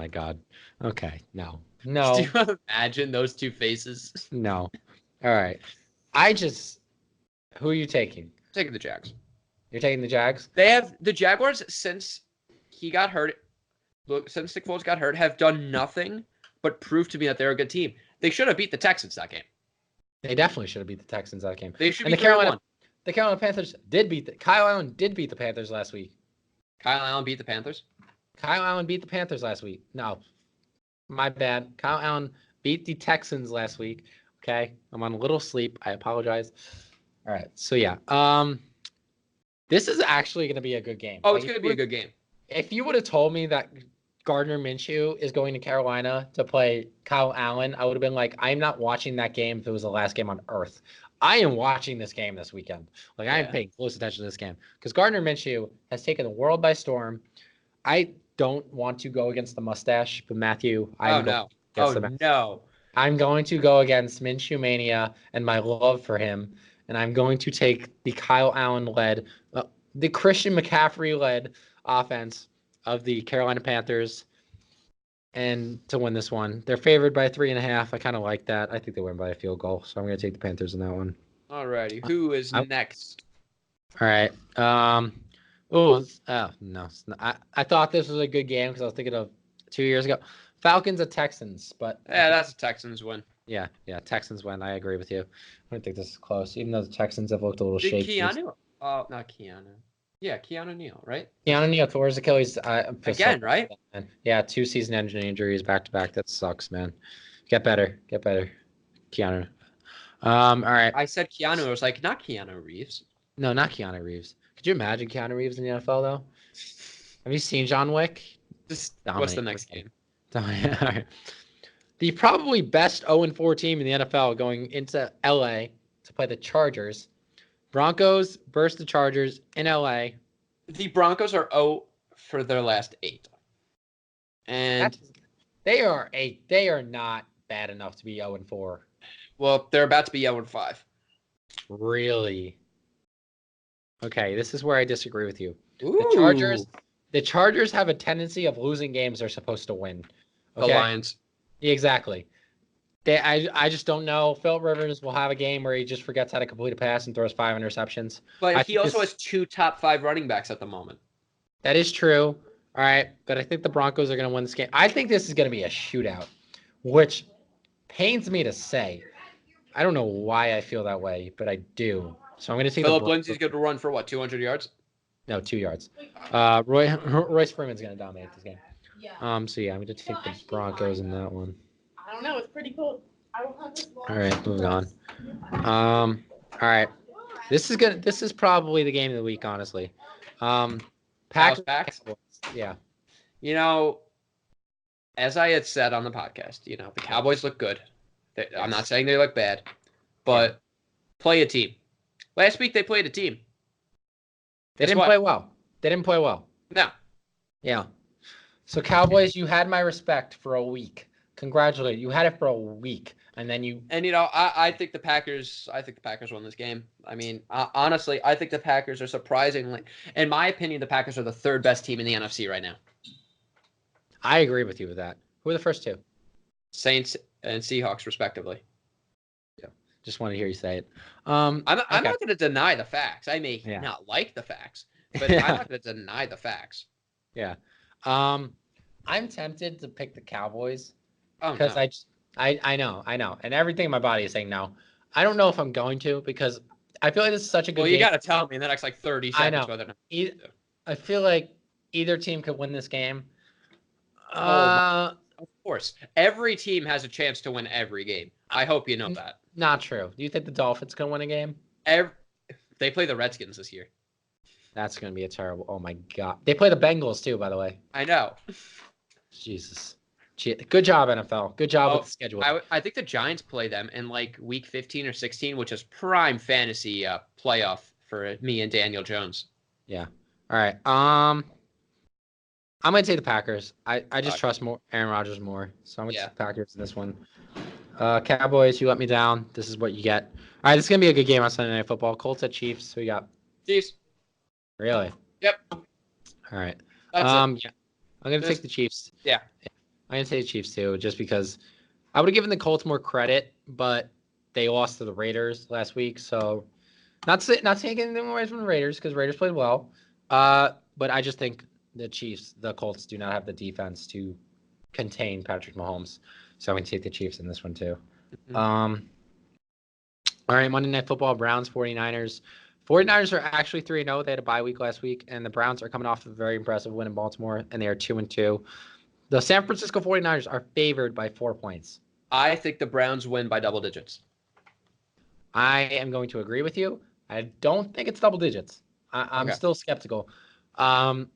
God. Okay, no. Do you imagine those two faces? No. All right. Who are you taking? Taking the Jags. You're taking the Jags? They have the Jaguars since he got hurt. Since Nick Foles got hurt, have done nothing but prove to me that they're a good team. They should have beat the Texans that game. They definitely should have beat the Texans that game. They should be the Carolina Panthers did beat Kyle Allen did beat the Panthers last week. Kyle Allen beat the Panthers? Kyle Allen beat the Panthers last week. No. My bad. Kyle Allen beat the Texans last week. Okay. I'm on a little sleep. I apologize. All right. So yeah. This is actually going to be a good game. Oh, it's going to be a good game. If you would have told me that Gardner Minshew is going to Carolina to play Kyle Allen, I would have been like, I'm not watching that game if it was the last game on earth. I am watching this game this weekend. I am paying close attention to this game because Gardner Minshew has taken the world by storm. I don't want to go against the mustache, but Matthew, I'm going to go against Minshew Mania and my love for him, and I'm going to take the Kyle Allen-led, the Christian McCaffrey-led offense of the Carolina Panthers, and to win this one. They're favored by 3.5. I kind of like that. I think they win by a field goal, so I'm going to take the Panthers in that one. All righty. Who is next? All right. No. I thought this was a good game because I was thinking of 2 years ago. Falcons at Texans, but that's a Texans win. Yeah, Texans win. I agree with you. I don't think this is close, even though the Texans have looked a little shaky. Keanu? Not Keanu. Yeah, Keanu Neal, right? Keanu Neal towards Achilles again, right? Man. Yeah, 2 season-ending injuries back to back. That sucks, man. Get better, Keanu. All right. I said Keanu. I was like, not Keanu Reeves. No, not Keanu Reeves. Could you imagine Keanu Reeves in the NFL though? Have you seen John Wick? What's the next game? The probably best 0-4 team in the NFL going into LA to play the Chargers. Broncos versus the Chargers in LA. The Broncos are 0 for their last 8. And they are not bad enough to be 0-4. Well, they're about to be 0-5. Really? Okay, this is where I disagree with you. Ooh. The Chargers have a tendency of losing games they're supposed to win. Okay? The Lions. Exactly. I just don't know. Philip Rivers will have a game where he just forgets how to complete a pass and throws 5 interceptions. But he also has 2 top 5 running backs at the moment. That is true. All right, but I think the Broncos are going to win this game. I think this is going to be a shootout, which pains me to say. I don't know why I feel that way, but I do. So I'm going to take Philip Lindsay's going to run for what, 200 yards? No, 2 yards. Royce Freeman's going to dominate this game. Yeah. So yeah, I'm going to take the Broncos in that one. I don't know. It's pretty cool. I will have this. All right, moving on. All right. This is probably the game of the week, honestly. Packers. Yeah. You know, as I had said on the podcast, the Cowboys look good. I'm not saying they look bad, but play a team. Last week they played a team. They didn't play well. No. Yeah. So Cowboys, you had my respect for a week. Congratulate you. Had it for a week, and then you. And I think the Packers won this game. I mean, honestly, I think the Packers are surprisingly, in my opinion, the Packers are the third best team in the NFC right now. I agree with you with that. Who are the first two? Saints and Seahawks, respectively. Yeah, just want to hear you say it. I'm not going to deny the facts. I may not like the facts, but I'm not going to deny the facts. Yeah. I'm tempted to pick the Cowboys because I know, and everything in my body is saying no. I don't know if I'm going to because I feel like this is such a good game. Well, you got to tell me in the next 30 seconds. I know. Whether or not. I feel like either team could win this game. Of course. Every team has a chance to win every game. I hope you know that. Not true. Do you think the Dolphins can win a game? They play the Redskins this year. That's going to be a terrible. Oh, my God. They play the Bengals, too, by the way. I know. Jesus. Good job, NFL. Good job with the schedule. I think the Giants play them in week 15 or 16, which is prime fantasy playoff for me and Daniel Jones. Yeah. All right. I'm going to take the Packers. I just trust Aaron Rodgers more. So I'm going to take the Packers in this one. Cowboys, you let me down. This is what you get. All right, this is going to be a good game on Sunday Night Football. Colts at Chiefs. Who you got? Chiefs. Really? Yep. All right. That's it. Yeah. I'm going to take the Chiefs. Yeah. I'm going to take the Chiefs, too, just because I would have given the Colts more credit, but they lost to the Raiders last week. So not taking anything away from the Raiders because Raiders played well. But I just think the Colts do not have the defense to contain Patrick Mahomes. So I'm going to take the Chiefs in this one, too. Mm-hmm. All right, Monday Night Football, Browns, 49ers. 49ers are actually 3-0. They had a bye week last week, and the Browns are coming off a very impressive win in Baltimore, and they are 2-2. The San Francisco 49ers are favored by 4 points. I think the Browns win by double digits. I am going to agree with you. I don't think it's double digits. I'm still skeptical. But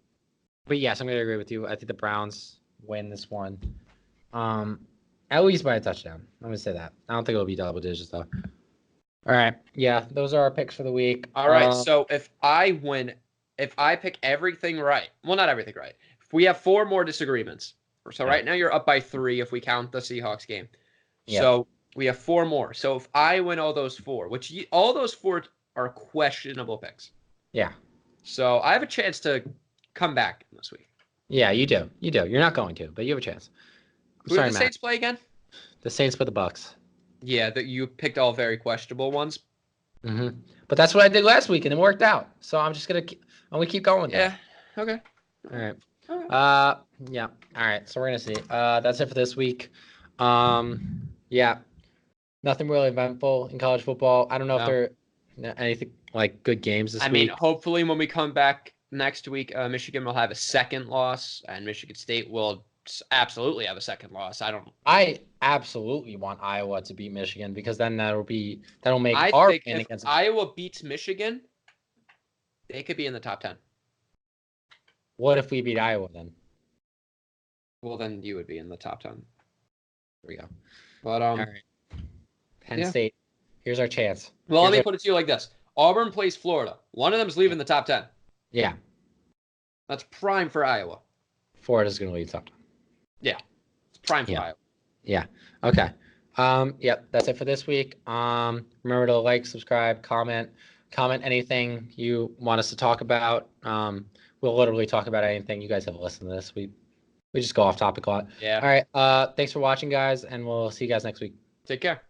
yes, I'm going to agree with you. I think the Browns win this one. At least by a touchdown. I'm going to say that. I don't think it'll be double digits, though. All right. Yeah, those are our picks for the week. All right. So if I pick everything right, well, not everything right. If we have 4 more disagreements. So right now you're up by 3 if we count the Seahawks game. Yeah. So we have 4 more. So if I win all those 4, all those 4 are questionable picks. Yeah. So I have a chance to come back this week. Yeah, you do. You do. You're not going to, but you have a chance. Who did the Saints play again? The Saints play the Bucks. Yeah, that you picked all very questionable ones. Mm-hmm. But that's what I did last week, and it worked out. So I'm just gonna keep going with that. Yeah. Okay. All right. Yeah. All right. So we're gonna see. That's it for this week. Yeah. Nothing really eventful in college football. I don't know if there are anything like good games this week. I mean, hopefully when we come back next week, Michigan will have a second loss, and Michigan State will absolutely have a second loss. I absolutely want Iowa to beat Michigan because then that'll make our win against. If Iowa beats Michigan, they could be in the top 10. What if we beat Iowa then? Well, then you would be in the top 10. There we go. But all right. Penn State. Here's our chance. Well, let me put it to you like this: Auburn plays Florida. One of them is leaving the top 10. Yeah. That's prime for Iowa. Florida's going to lead top 10. Yeah. It's prime for Iowa. Yeah. Okay. Yep. That's it for this week. Remember to like, subscribe, comment anything you want us to talk about. We'll literally talk about anything. You guys have listened to this. We just go off topic a lot. Yeah. All right. Thanks for watching, guys, and we'll see you guys next week. Take care.